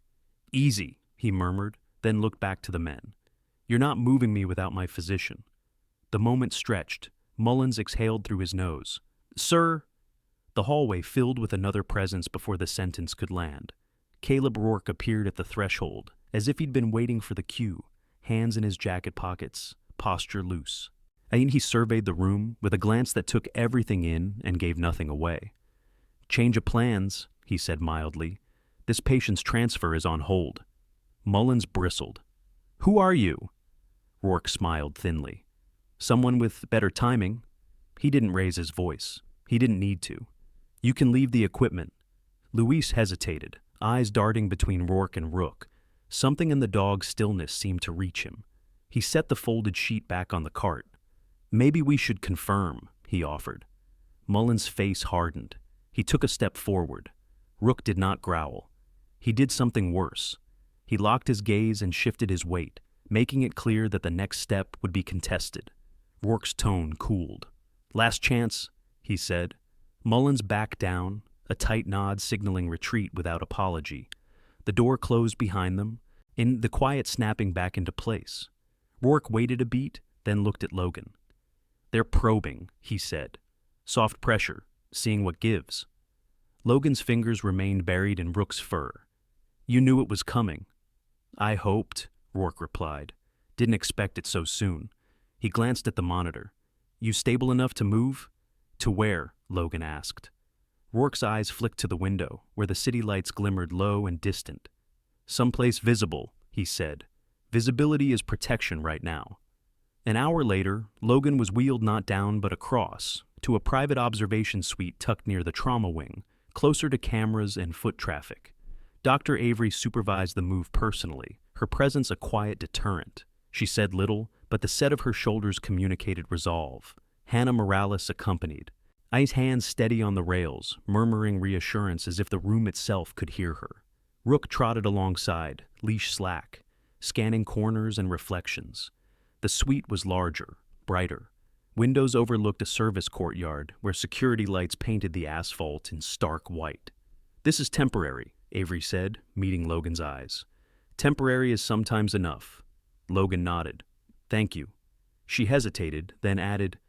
A: "Easy," he murmured, then looked back to the men. "You're not moving me without my physician." The moment stretched. Mullins exhaled through his nose. "Sir." The hallway filled with another presence before the sentence could land. Caleb Rourke appeared at the threshold, as if he'd been waiting for the cue, hands in his jacket pockets, posture loose. He surveyed the room with a glance that took everything in and gave nothing away. "Change of plans," he said mildly. "This patient's transfer is on hold." Mullins bristled. "Who are you?" Rourke smiled thinly. "Someone with better timing." He didn't raise his voice. He didn't need to. "You can leave the equipment." Luis hesitated, eyes darting between Rourke and Rook. Something in the dog's stillness seemed to reach him. He set the folded sheet back on the cart. "Maybe we should confirm," he offered. Mullins' face hardened. He took a step forward. Rook did not growl. He did something worse. He locked his gaze and shifted his weight, making it clear that the next step would be contested. Rourke's tone cooled. "Last chance," he said. Mullins backed down, a tight nod signaling retreat without apology. The door closed behind them, in the quiet snapping back into place. Rourke waited a beat, then looked at Logan. "They're probing," he said. "Soft pressure, seeing what gives." Logan's fingers remained buried in Rook's fur. "You knew it was coming." "I hoped," Rourke replied. "Didn't expect it so soon." He glanced at the monitor. "You stable enough to move?" "To where?" Logan asked. Rourke's eyes flicked to the window, where the city lights glimmered low and distant. "Someplace visible," he said. "Visibility is protection right now." An hour later, Logan was wheeled not down but across, to a private observation suite tucked near the trauma wing, closer to cameras and foot traffic. Dr. Avery supervised the move personally, her presence a quiet deterrent. She said little, but the set of her shoulders communicated resolve. Hannah Morales accompanied, I's hands steady on the rails, murmuring reassurance as if the room itself could hear her. Rook trotted alongside, leash slack, scanning corners and reflections. The suite was larger, brighter. Windows overlooked a service courtyard where security lights painted the asphalt in stark white. "This is temporary," Avery said, meeting Logan's eyes. "Temporary is sometimes enough." Logan nodded. "Thank you." She hesitated, then added,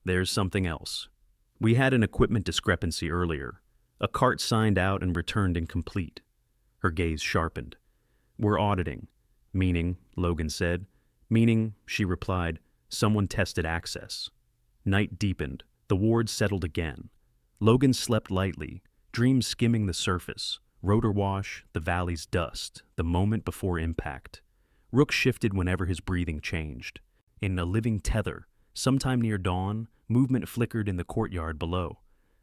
A: "There's something else. We had an equipment discrepancy earlier. A cart signed out and returned incomplete." Her gaze sharpened. "We're auditing." "Meaning," Logan said. "Meaning," she replied, "someone tested access." Night deepened. The ward settled again. Logan slept lightly, dreams skimming the surface, rotor wash, the valley's dust, the moment before impact. Rook shifted whenever his breathing changed. In a living tether, sometime near dawn, movement flickered in the courtyard below.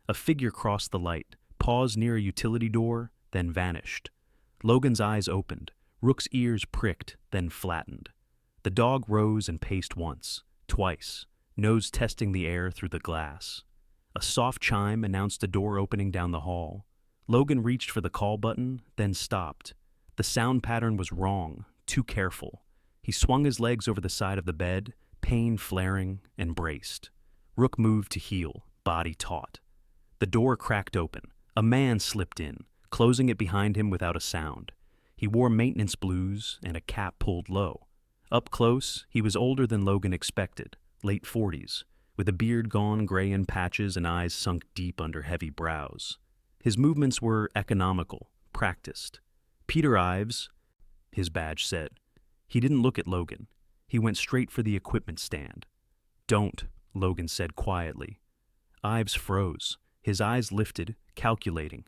A: A figure crossed the light, paused near a utility door, then vanished. Logan's eyes opened. Rook's ears pricked, then flattened. The dog rose and paced once, twice, nose testing the air through the glass. A soft chime announced a door opening down the hall. Logan reached for the call button, then stopped. The sound pattern was wrong, too careful. He swung his legs over the side of the bed, pain flaring, and braced. Rook moved to heel, body taut. The door cracked open. A man slipped in, closing it behind him without a sound. He wore maintenance blues and a cap pulled low. Up close, he was older than Logan expected, late 40s, with a beard gone gray in patches and eyes sunk deep under heavy brows. His movements were economical, practiced. "Peter Ives," his badge said. He didn't look at Logan. He went straight for the equipment stand. "Don't," Logan said quietly. Ives froze, his eyes lifted, calculating.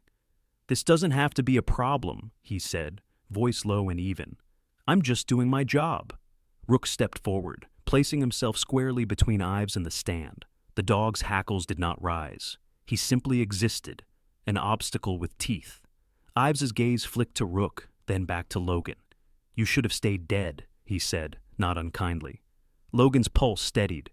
A: "This doesn't have to be a problem," he said, voice low and even. "I'm just doing my job." Rook stepped forward, placing himself squarely between Ives and the stand. The dog's hackles did not rise. He simply existed, an obstacle with teeth. Ives's gaze flicked to Rook, then back to Logan. "You should have stayed dead," he said, not unkindly. Logan's pulse steadied.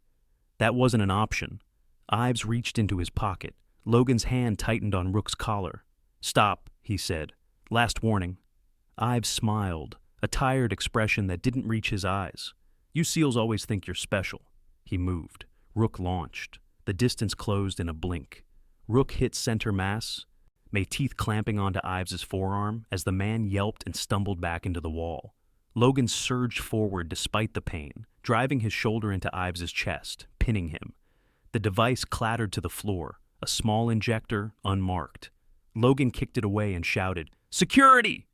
A: That wasn't an option. Ives reached into his pocket. Logan's hand tightened on Rook's collar. "Stop," he said. "Last warning." Ives smiled, a tired expression that didn't reach his eyes. "You SEALs always think you're special." He moved. Rook launched. The distance closed in a blink. Rook hit center mass, made teeth clamping onto Ives's forearm as the man yelped and stumbled back into the wall. Logan surged forward despite the pain, driving his shoulder into Ives's chest, pinning him. The device clattered to the floor, a small injector, unmarked. Logan kicked it away and shouted, "Security!"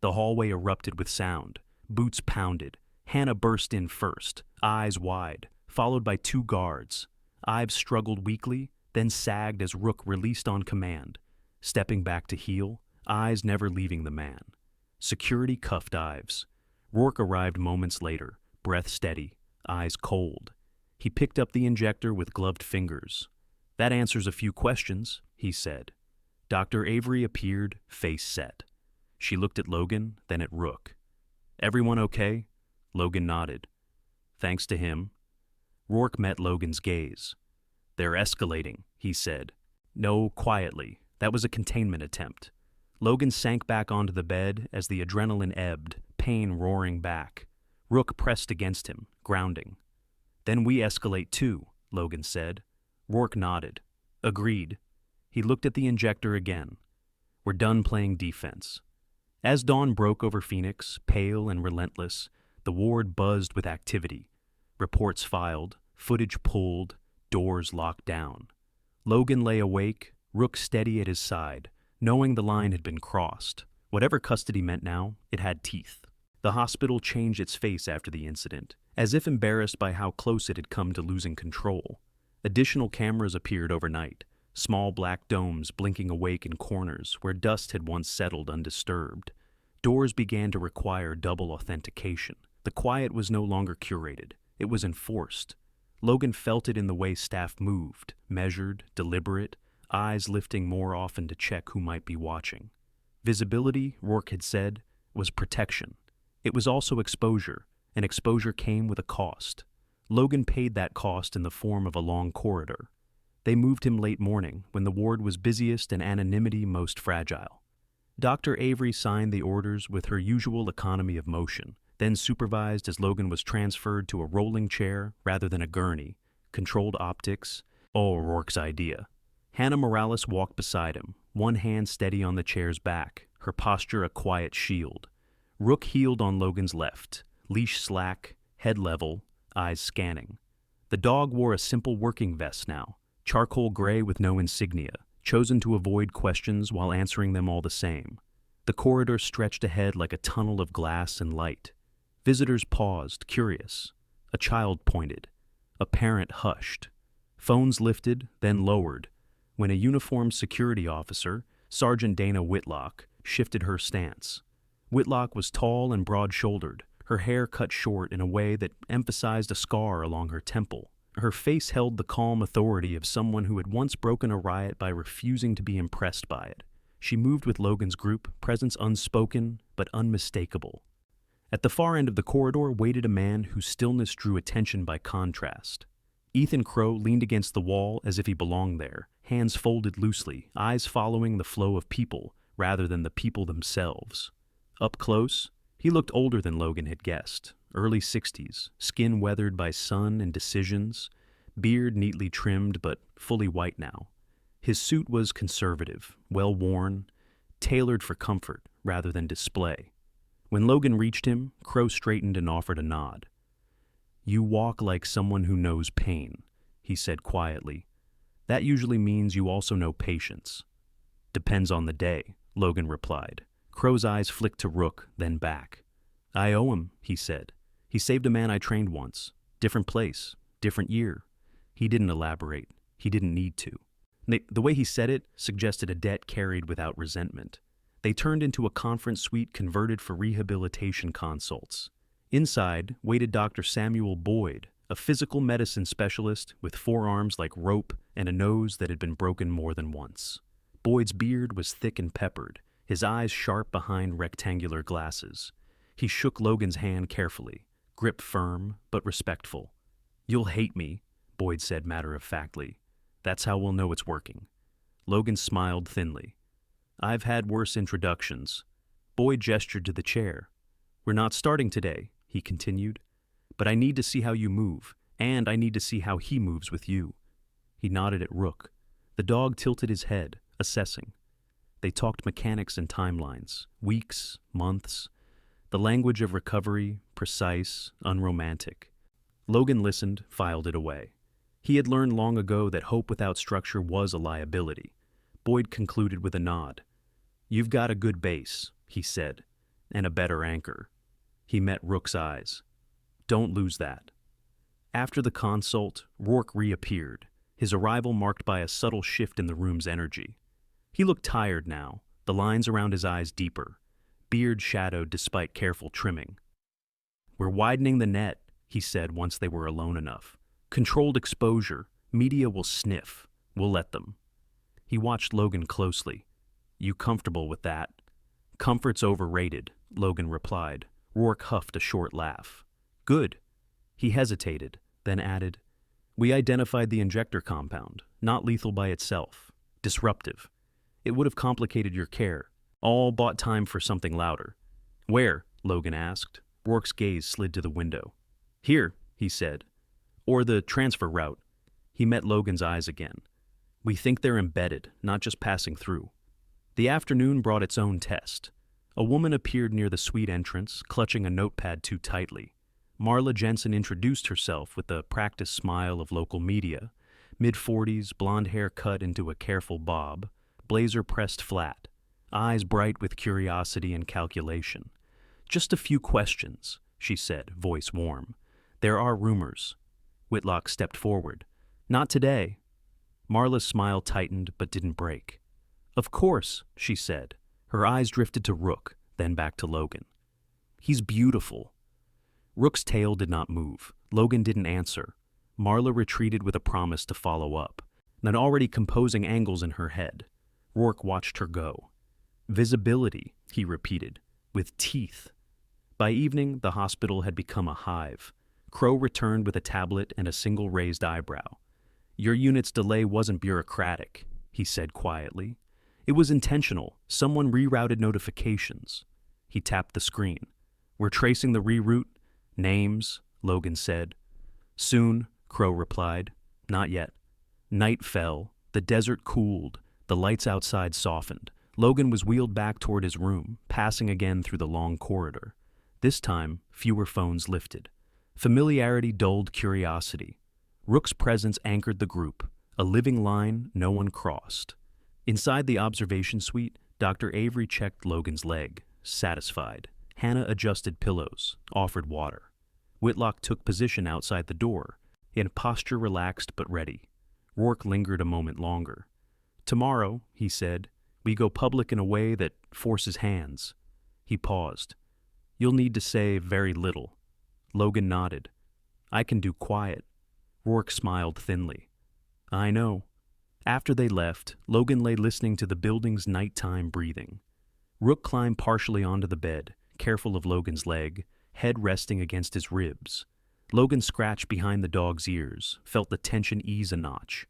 A: The hallway erupted with sound. Boots pounded. Hannah burst in first, eyes wide, followed by two guards. Ives struggled weakly, then sagged as Rook released on command, stepping back to heal, eyes never leaving the man. Security cuffed Ives. Rourke arrived moments later, breath steady, eyes cold. He picked up the injector with gloved fingers. "That answers a few questions," he said. Dr. Avery appeared, face set. She looked at Logan, then at Rook. "Everyone okay?" Logan nodded. "Thanks to him." Rourke met Logan's gaze. "They're escalating," he said. "No, quietly. That was a containment attempt." Logan sank back onto the bed as the adrenaline ebbed, pain roaring back. Rook pressed against him, grounding. "Then we escalate too," Logan said. Rourke nodded. "Agreed." He looked at the injector again. "We're done playing defense." As dawn broke over Phoenix, pale and relentless, the ward buzzed with activity. Reports filed, footage pulled, doors locked down. Logan lay awake, Rook steady at his side, knowing the line had been crossed. Whatever custody meant now, it had teeth. The hospital changed its face after the incident, as if embarrassed by how close it had come to losing control. Additional cameras appeared overnight, small black domes blinking awake in corners where dust had once settled undisturbed. Doors began to require double authentication. The quiet was no longer curated. It was enforced. Logan felt it in the way staff moved, measured, deliberate, eyes lifting more often to check who might be watching. Visibility, Rourke had said, was protection. It was also exposure, and exposure came with a cost. Logan paid that cost in the form of a long corridor. They moved him late morning, when the ward was busiest and anonymity most fragile. Dr. Avery signed the orders with her usual economy of motion, then supervised as Logan was transferred to a rolling chair rather than a gurney, controlled optics, all Rourke's idea. Hannah Morales walked beside him, one hand steady on the chair's back, her posture a quiet shield. Rook heeled on Logan's left, leash slack, head level, eyes scanning. The dog wore a simple working vest now, charcoal gray with no insignia, chosen to avoid questions while answering them all the same. The corridor stretched ahead like a tunnel of glass and light. Visitors paused, curious. A child pointed. A parent hushed. Phones lifted, then lowered, when a uniformed security officer, Sergeant Dana Whitlock, shifted her stance. Whitlock was tall and broad-shouldered, her hair cut short in a way that emphasized a scar along her temple. Her face held the calm authority of someone who had once broken a riot by refusing to be impressed by it. She moved with Logan's group, presence unspoken but unmistakable. At the far end of the corridor waited a man whose stillness drew attention by contrast. Ethan Crow leaned against the wall as if he belonged there, hands folded loosely, eyes following the flow of people rather than the people themselves. Up close, he looked older than Logan had guessed, early 60s, skin weathered by sun and decisions, beard neatly trimmed but fully white now. His suit was conservative, well-worn, tailored for comfort rather than display. When Logan reached him, Crow straightened and offered a nod. "You walk like someone who knows pain," he said quietly. "That usually means you also know patience." "Depends on the day," Logan replied. Crow's eyes flicked to Rook, then back. "I owe him," he said. "He saved a man I trained once. Different place, different year." He didn't elaborate. He didn't need to. The way he said it suggested a debt carried without resentment. They turned into a conference suite converted for rehabilitation consults. Inside waited Dr. Samuel Boyd, a physical medicine specialist with 4 arms like rope and a nose that had been broken more than once. Boyd's beard was thick and peppered, his eyes sharp behind rectangular glasses. He shook Logan's hand carefully, grip firm but respectful. "You'll hate me," Boyd said matter-of-factly. "That's how we'll know it's working." Logan smiled thinly. "I've had worse introductions." Boyd gestured to the chair. "We're not starting today," he continued. "But I need to see how you move, and I need to see how he moves with you." He nodded at Rook. The dog tilted his head, assessing. They talked mechanics and timelines, weeks, months, the language of recovery, precise, unromantic. Logan listened, filed it away. He had learned long ago that hope without structure was a liability. Boyd concluded with a nod. "You've got a good base," he said, "and a better anchor." He met Rook's eyes. "Don't lose that." After the consult, Rourke reappeared, his arrival marked by a subtle shift in the room's energy. He looked tired now, the lines around his eyes deeper, beard shadowed despite careful trimming. "We're widening the net," he said once they were alone enough. "Controlled exposure. Media will sniff. We'll let them." He watched Logan closely. "You comfortable with that?" "Comfort's overrated," Logan replied. Rourke huffed a short laugh. "Good." He hesitated, then added, "We identified the injector compound, not lethal by itself. Disruptive. It would have complicated your care. All bought time for something louder." "Where?" Logan asked. Rourke's gaze slid to the window. "Here," he said. "Or the transfer route." He met Logan's eyes again. "We think they're embedded, not just passing through." The afternoon brought its own test. A woman appeared near the suite entrance, clutching a notepad too tightly. Marla Jensen introduced herself with the practiced smile of local media, mid-40s, blonde hair cut into a careful bob, blazer pressed flat, eyes bright with curiosity and calculation. "Just a few questions," she said, voice warm. "There are rumors." Whitlock stepped forward. "Not today." Marla's smile tightened but didn't break. "Of course," she said. Her eyes drifted to Rook, then back to Logan. "He's beautiful." Rook's tail did not move. Logan didn't answer. Marla retreated with a promise to follow up, then already composing angles in her head. Rourke watched her go. "Visibility," he repeated, "with teeth." By evening, the hospital had become a hive. Crow returned with a tablet and a single raised eyebrow. "Your unit's delay wasn't bureaucratic," he said quietly. "It was intentional. Someone rerouted notifications." He tapped the screen. "We're tracing the reroute." "Names," Logan said. "Soon," Crow replied. "Not yet." Night fell. The desert cooled. The lights outside softened. Logan was wheeled back toward his room, passing again through the long corridor. This time, fewer phones lifted. Familiarity dulled curiosity. Rook's presence anchored the group, a living line no one crossed. Inside the observation suite, Dr. Avery checked Logan's leg, satisfied. Hannah adjusted pillows, offered water. Whitlock took position outside the door, in posture relaxed but ready. Rourke lingered a moment longer. "Tomorrow," he said, "we go public in a way that forces hands." He paused. "You'll need to say very little." Logan nodded. "I can do quiet." Rourke smiled thinly. "I know." After they left, Logan lay listening to the building's nighttime breathing. Rook climbed partially onto the bed, careful of Logan's leg, head resting against his ribs. Logan scratched behind the dog's ears, felt the tension ease a notch.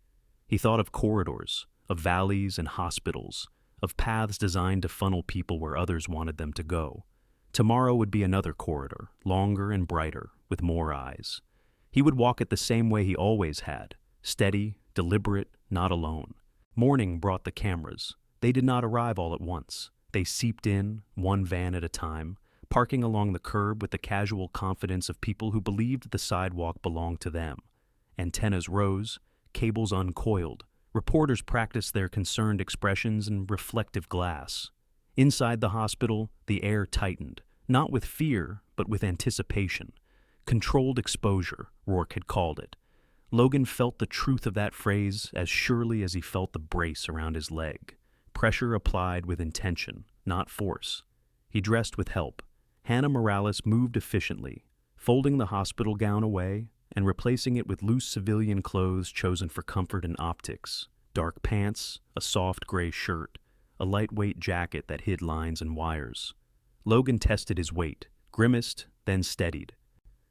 A: He thought of corridors, of valleys and hospitals, of paths designed to funnel people where others wanted them to go. Tomorrow would be another corridor, longer and brighter, with more eyes. He would walk it the same way he always had, steady, deliberate, not alone. Morning brought the cameras. They did not arrive all at once. They seeped in, one van at a time, parking along the curb with the casual confidence of people who believed the sidewalk belonged to them. Antennas rose, cables uncoiled. Reporters practiced their concerned expressions in reflective glass. Inside the hospital, the air tightened, not with fear, but with anticipation. Controlled exposure, Rourke had called it. Logan felt the truth of that phrase as surely as he felt the brace around his leg. Pressure applied with intention, not force. He dressed with help. Hannah Morales moved efficiently, folding the hospital gown away and replacing it with loose civilian clothes chosen for comfort and optics. Dark pants, a soft gray shirt, a lightweight jacket that hid lines and wires. Logan tested his weight, grimaced, then steadied.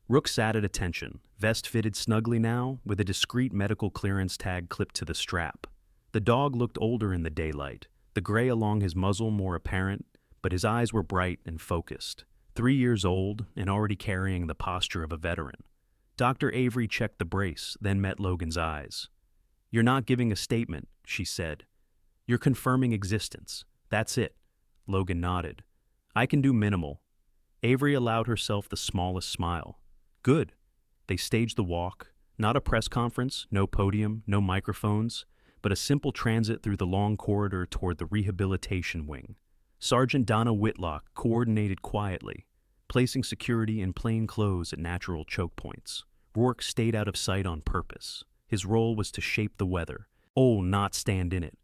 A: Rook sat at attention, vest fitted snugly now, with a discreet medical clearance tag clipped to the strap. The dog looked older in the daylight, the gray along his muzzle more apparent, but his eyes were bright and focused. 3 years old and already carrying the posture of a veteran. Dr. Avery checked the brace, then met Logan's eyes. "You're not giving a statement," she said. "You're confirming existence. That's it." Logan nodded. "I can do minimal." Avery allowed herself the smallest smile. "Good." They staged the walk. Not a press conference, no podium, no microphones, but a simple transit through the long corridor toward the rehabilitation wing. Sergeant Donna Whitlock coordinated quietly, placing security in plain clothes at natural choke points. Rourke stayed out of sight on purpose. His role was to shape the weather, not stand in it.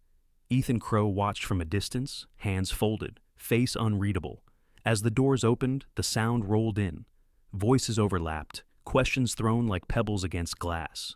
A: Ethan Crow watched from a distance, hands folded, face unreadable. As the doors opened, the sound rolled in. Voices overlapped, questions thrown like pebbles against glass.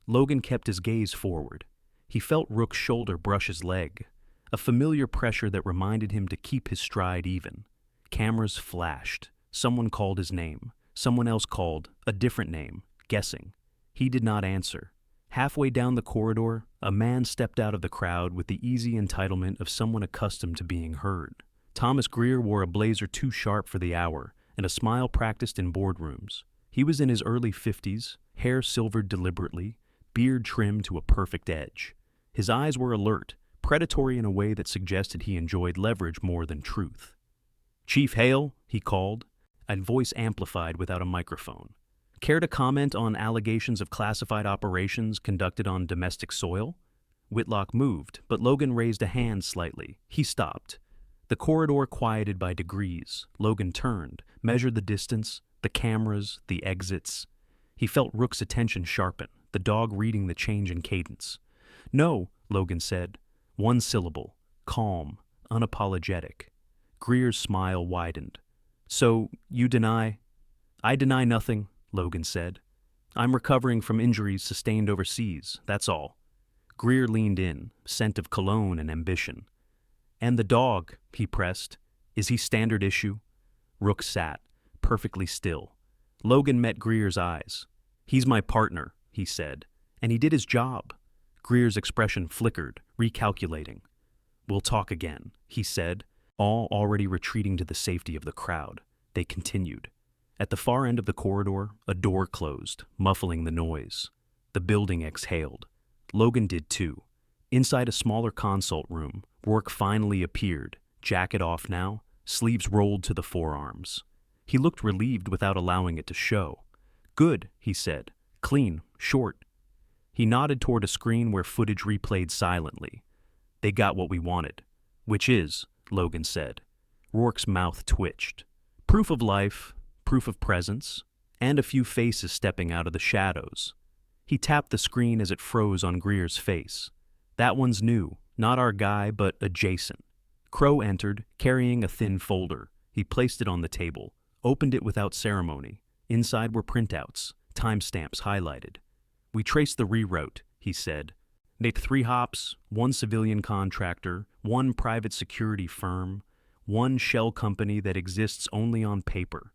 A: Logan kept his gaze forward. He felt Rook's shoulder brush his leg, a familiar pressure that reminded him to keep his stride even. Cameras flashed. Someone called his name. Someone else called a different name, guessing. He did not answer. Halfway down the corridor, a man stepped out of the crowd with the easy entitlement of someone accustomed to being heard. Thomas Greer wore a blazer too sharp for the hour and a smile practiced in boardrooms. He was in his early 50s, hair silvered deliberately, beard trimmed to a perfect edge. His eyes were alert, predatory in a way that suggested he enjoyed leverage more than truth. "Chief Hale," he called, a voice amplified without a microphone. "Care to comment on allegations of classified operations conducted on domestic soil?" Whitlock moved, but Logan raised a hand slightly. He stopped. The corridor quieted by degrees. Logan turned, measured the distance, the cameras, the exits. He felt Rook's attention sharpen, the dog reading the change in cadence. "No," Logan said. One syllable, calm, unapologetic. Greer's smile widened. "So, you deny?" "I deny nothing," Logan said. "I'm recovering from injuries sustained overseas, that's all." Greer leaned in, scent of cologne and ambition. "And the dog," he pressed. "Is he standard issue?" Rook sat, perfectly still. Logan met Greer's eyes. "He's my partner," he said, "and he did his job." Greer's expression flickered, recalculating. "We'll talk again," he said, all already retreating to the safety of the crowd. They continued. At the far end of the corridor, a door closed, muffling the noise. The building exhaled. Logan did too. Inside a smaller consult room, Rourke finally appeared, jacket off now, sleeves rolled to the forearms. He looked relieved without allowing it to show. "Good," he said. "Clean, short." He nodded toward a screen where footage replayed silently. "They got what we wanted." "Which is," Logan said. Rourke's mouth twitched. "Proof of life, proof of presence, and a few faces stepping out of the shadows." He tapped the screen as it froze on Greer's face. "That one's new, not our guy, but adjacent." Crow entered, carrying a thin folder. He placed it on the table, opened it without ceremony. Inside were printouts, timestamps highlighted. "We traced the reroute," he said. "Nate 3 hops, 1 civilian contractor, 1 private security firm, 1 shell company that exists only on paper."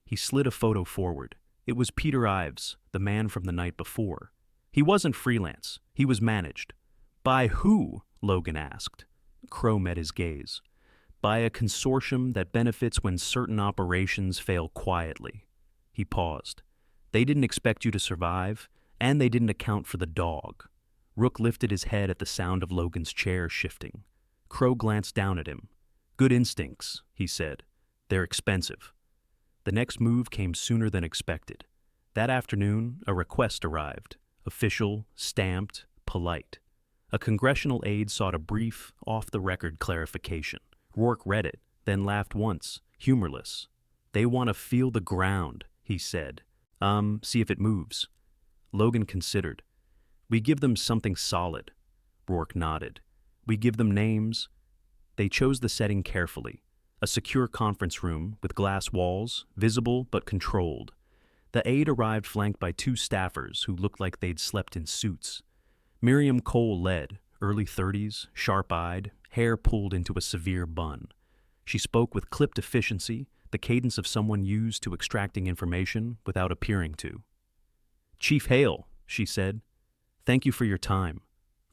A: He slid a photo forward. It was Peter Ives, the man from the night before. He wasn't freelance. He was managed. "By who?" Logan asked. Crow met his gaze. "By a consortium that benefits when certain operations fail quietly." He paused. "They didn't expect you to survive, and they didn't account for the dog." Rook lifted his head at the sound of Logan's chair shifting. Crow glanced down at him. "Good instincts," he said. "They're expensive." The next move came sooner than expected. That afternoon, a request arrived. Official, stamped, polite. A congressional aide sought a brief, off-the-record clarification. Rourke read it, then laughed once, humorless. "They want to feel the ground," he said. See if it moves." Logan considered. "We give them something solid." Rourke nodded. "We give them names." They chose the setting carefully. a secure conference room with glass walls, visible but controlled. The aide arrived flanked by two staffers who looked like they'd slept in suits. Miriam Cole led, early 30s, sharp-eyed, hair pulled into a severe bun. She spoke with clipped efficiency, the cadence of someone used to extracting information without appearing to. "Chief Hale," she said. "Thank you for your time."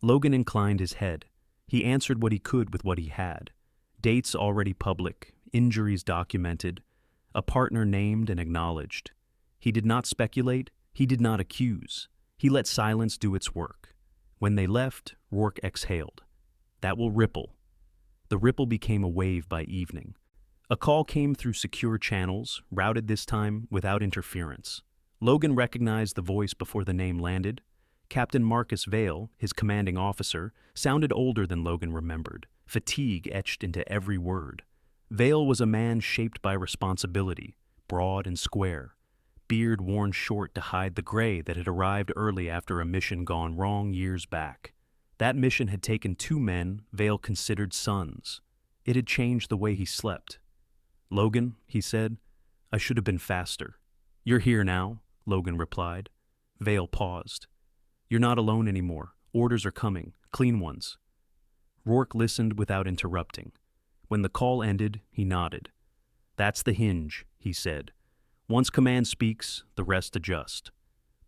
A: Logan inclined his head. He answered what he could with what he had. Dates already public, injuries documented, a partner named and acknowledged. He did not speculate, he did not accuse. He let silence do its work. When they left, Rourke exhaled. That will ripple. The ripple became a wave by evening. A call came through secure channels, routed this time without interference. Logan recognized the voice before the name landed. Captain Marcus Vale, his commanding officer, sounded older than Logan remembered, fatigue etched into every word. Vale was a man shaped by responsibility, broad and square, beard worn short to hide the gray that had arrived early after a mission gone wrong years back. That mission had taken two men Vale considered sons. It had changed the way he slept. "Logan," he said, "I should have been faster." "You're here now," Logan replied. Vale paused. "You're not alone anymore. Orders are coming, clean ones." Rourke listened without interrupting. When the call ended, he nodded. "That's the hinge," he said. "Once command speaks, the rest adjust."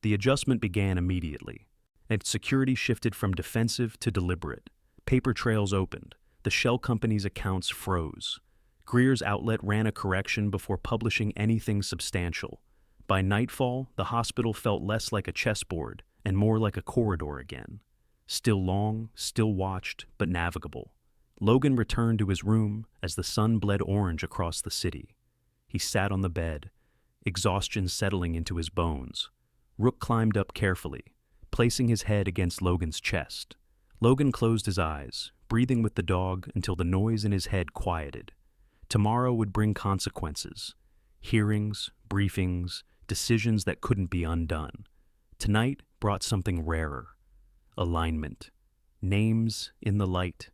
A: The adjustment began immediately, and security shifted from defensive to deliberate. Paper trails opened. The shell company's accounts froze. Greer's outlet ran a correction before publishing anything substantial. By nightfall, the hospital felt less like a chessboard and more like a corridor again. Still long, still watched, but navigable. Logan returned to his room as the sun bled orange across the city. He sat on the bed, exhaustion settling into his bones. Rourke climbed up carefully, placing his head against Logan's chest. Logan closed his eyes, breathing with the dog until the noise in his head quieted. Tomorrow would bring consequences. Hearings, briefings, decisions that couldn't be undone. Tonight brought something rarer. Alignment. Names in the light.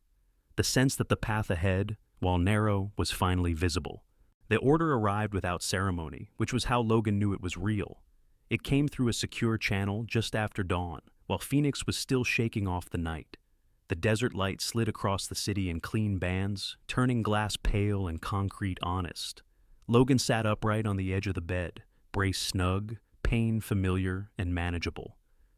A: The sense that the path ahead, while narrow, was finally visible. The order arrived without ceremony, which was how Logan knew it was real. It came through a secure channel just after dawn, while Phoenix was still shaking off the night. The desert light slid across the city in clean bands, turning glass pale and concrete honest. Logan sat upright on the edge of the bed, braced snug, pain familiar and manageable.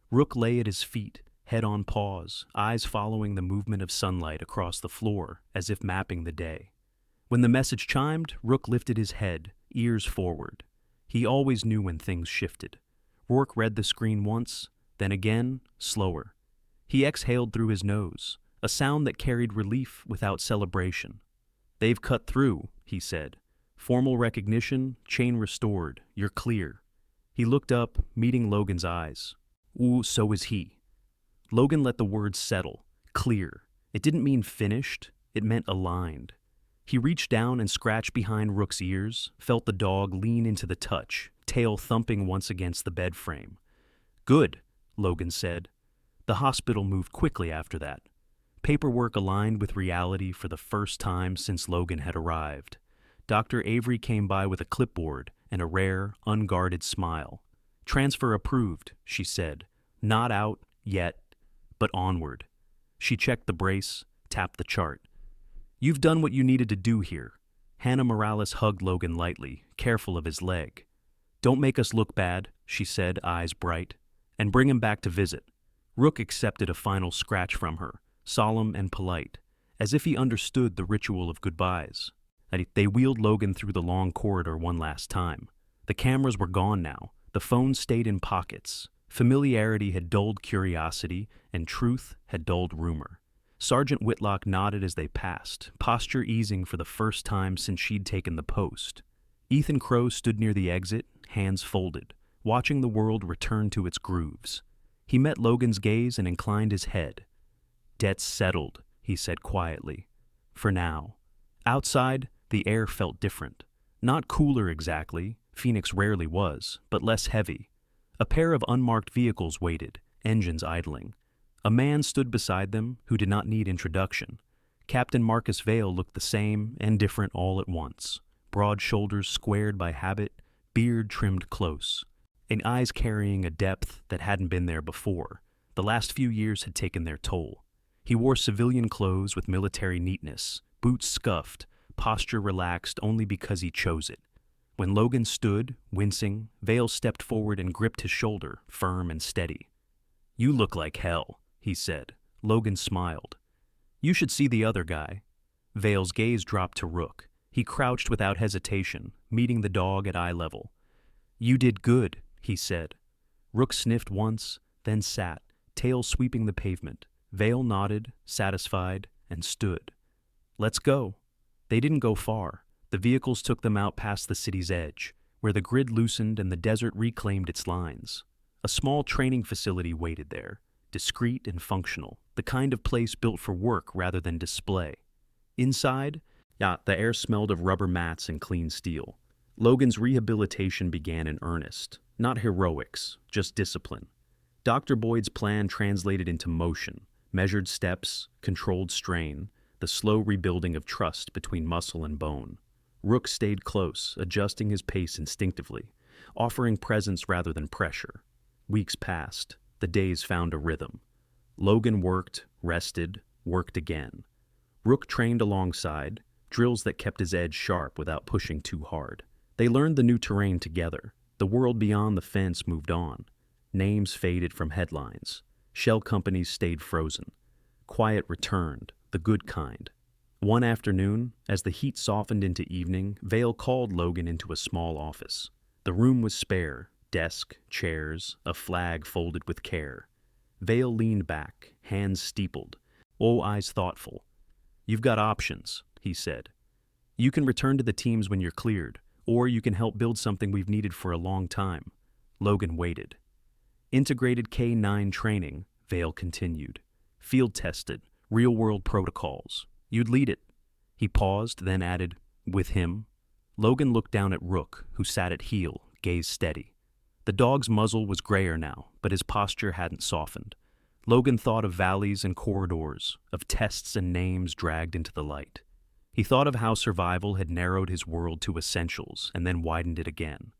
A: Rourke lay at his feet, head on paws, eyes following the movement of sunlight across the floor as if mapping the day. When the message chimed, Rourke lifted his head, ears forward. He always knew when things shifted. Rourke read the screen once, then again, slower. He exhaled through his nose, a sound that carried relief without celebration. "They've cut through," he said. "Formal recognition, chain restored, you're clear." He looked up, meeting Logan's eyes. "Ooh, so is he." Logan let the words settle. Clear. It didn't mean finished, it meant aligned. He reached down and scratched behind Rourke's ears, felt the dog lean into the touch, tail thumping once against the bed frame. "Good," Logan said. The hospital moved quickly after that. Paperwork aligned with reality for the first time since Logan had arrived. Dr. Avery came by with a clipboard and a rare, unguarded smile. "Transfer approved," she said. "Not out, yet, but onward." She checked the brace, tapped the chart. "You've done what you needed to do here." Hannah Morales hugged Logan lightly, careful of his leg. "Don't make us look bad," she said, eyes bright. "And bring him back to visit." Rourke accepted a final scratch from her, solemn and polite, as if he understood the ritual of goodbyes. They wheeled Logan through the long corridor one last time. The cameras were gone now. The phones stayed in pockets. Familiarity had dulled curiosity, and truth had dulled rumor. Sergeant Whitlock nodded as they passed, posture easing for the first time since she'd taken the post. Ethan Crow stood near the exit, hands folded, watching the world return to its grooves. He met Logan's gaze and inclined his head. "Debt's settled," he said quietly. "For now." Outside, the air felt different. Not cooler exactly, Phoenix rarely was, but less heavy. A pair of unmarked vehicles waited, engines idling. A man stood beside them who did not need introduction. Captain Marcus Vale looked the same and different all at once. Broad shoulders squared by habit, beard trimmed close, and eyes carrying a depth that hadn't been there before. The last few years had taken their toll. He wore civilian clothes with military neatness, boots scuffed, posture relaxed only because he chose it. When Logan stood, wincing, Vale stepped forward and gripped his shoulder, firm and steady. "You look like hell," he said. Logan smiled. "You should see the other guy." Vale's gaze dropped to Rook. He crouched without hesitation, meeting the dog at eye level. "You did good," he said. Rook sniffed once, then sat, tail sweeping the pavement. Vale nodded, satisfied, and stood. "Let's go." They didn't go far. The vehicles took them out past the city's edge, where the grid loosened and the desert reclaimed its lines. A small training facility waited there, discreet and functional, the kind of place built for work rather than display. Inside, the air smelled of rubber mats and clean steel. Logan's rehabilitation began in earnest, not heroics, just discipline. Dr. Boyd's plan translated into motion, measured steps, controlled strain, the slow rebuilding of trust between muscle and bone. Rook stayed close, adjusting his pace instinctively, offering presence rather than pressure. Weeks passed. The days found a rhythm. Logan worked, rested, worked again. Rook trained alongside, drills that kept his edge sharp without pushing too hard. They learned the new terrain together. The world beyond the fence moved on. Names faded from headlines. Shell companies stayed frozen. Quiet returned, the good kind. One afternoon, as the heat softened into evening, Vale called Logan into a small office. The room was spare, desk, chairs, a flag folded with care. Vale leaned back, hands steepled, eyes thoughtful. "You've got options," he said. "You can return to the teams when you're cleared, or you can help build something we've needed for a long time." Logan waited. "Integrated K-9 training," Vale continued. "Field-tested, real-world protocols. You'd lead it." He paused, then added, "With him." Logan looked down at Rook, who sat at heel, gaze steady. The dog's muzzle was grayer now, but his posture hadn't softened. Logan thought of valleys and corridors, of tests and names dragged into the light. He thought of how survival had narrowed his world to essentials and then widened it again.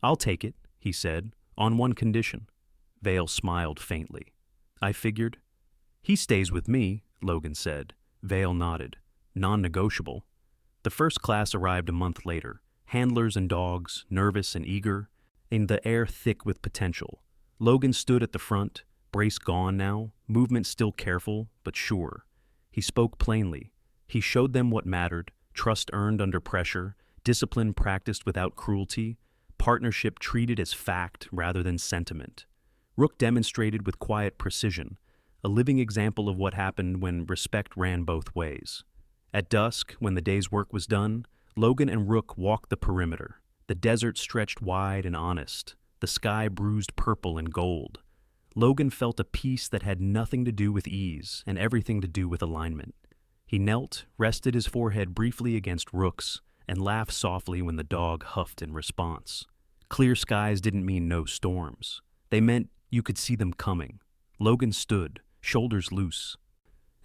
A: "I'll take it," he said, "on one condition." Vale smiled faintly. "I figured." "He stays with me," Logan said. Vale nodded. "Non-negotiable." The first class arrived a month later, handlers and dogs, nervous and eager, and the air thick with potential. Logan stood at the front, brace gone now, movement still careful, but sure. He spoke plainly. He showed them what mattered, trust earned under pressure, discipline practiced without cruelty, partnership treated as fact rather than sentiment. Rook demonstrated with quiet precision, a living example of what happened when respect ran both ways. At dusk, when the day's work was done, Logan and Rook walked the perimeter. The desert stretched wide and honest, the sky bruised purple and gold. Logan felt a peace that had nothing to do with ease and everything to do with alignment. He knelt, rested his forehead briefly against Rook's, and laughed softly when the dog huffed in response. Clear skies didn't mean no storms. They meant you could see them coming. Logan stood, shoulders loose,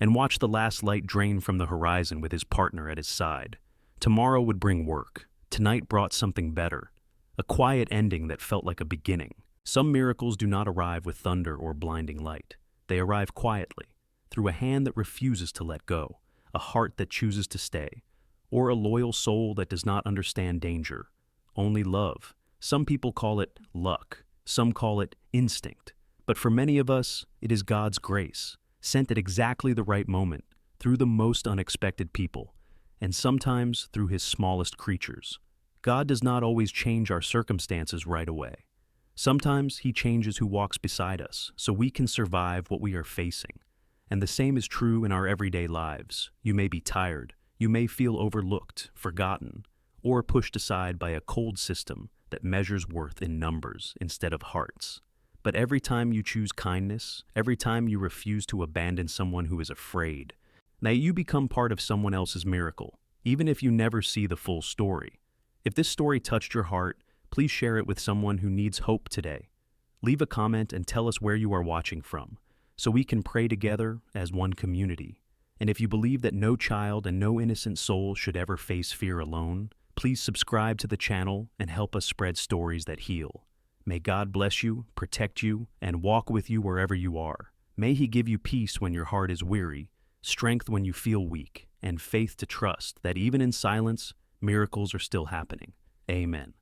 A: and watched the last light drain from the horizon with his partner at his side. Tomorrow would bring work. Tonight brought something better. A quiet ending that felt like a beginning. Some miracles do not arrive with thunder or blinding light. They arrive quietly, through a hand that refuses to let go, a heart that chooses to stay, or a loyal soul that does not understand danger, only love. Some people call it luck. Some call it instinct. But for many of us, it is God's grace, sent at exactly the right moment, through the most unexpected people, and sometimes through his smallest creatures. God does not always change our circumstances right away. Sometimes he changes who walks beside us so we can survive what we are facing. And the same is true in our everyday lives. You may be tired, you may feel overlooked, forgotten, or pushed aside by a cold system that measures worth in numbers instead of hearts. But every time you choose kindness, every time you refuse to abandon someone who is afraid, now you become part of someone else's miracle, even if you never see the full story. If this story touched your heart, please share it with someone who needs hope today. Leave a comment and tell us where you are watching from, so we can pray together as one community. And if you believe that no child and no innocent soul should ever face fear alone, please subscribe to the channel and help us spread stories that heal. May God bless you, protect you, and walk with you wherever you are. May He give you peace when your heart is weary, strength when you feel weak, and faith to trust that even in silence, miracles are still happening. Amen.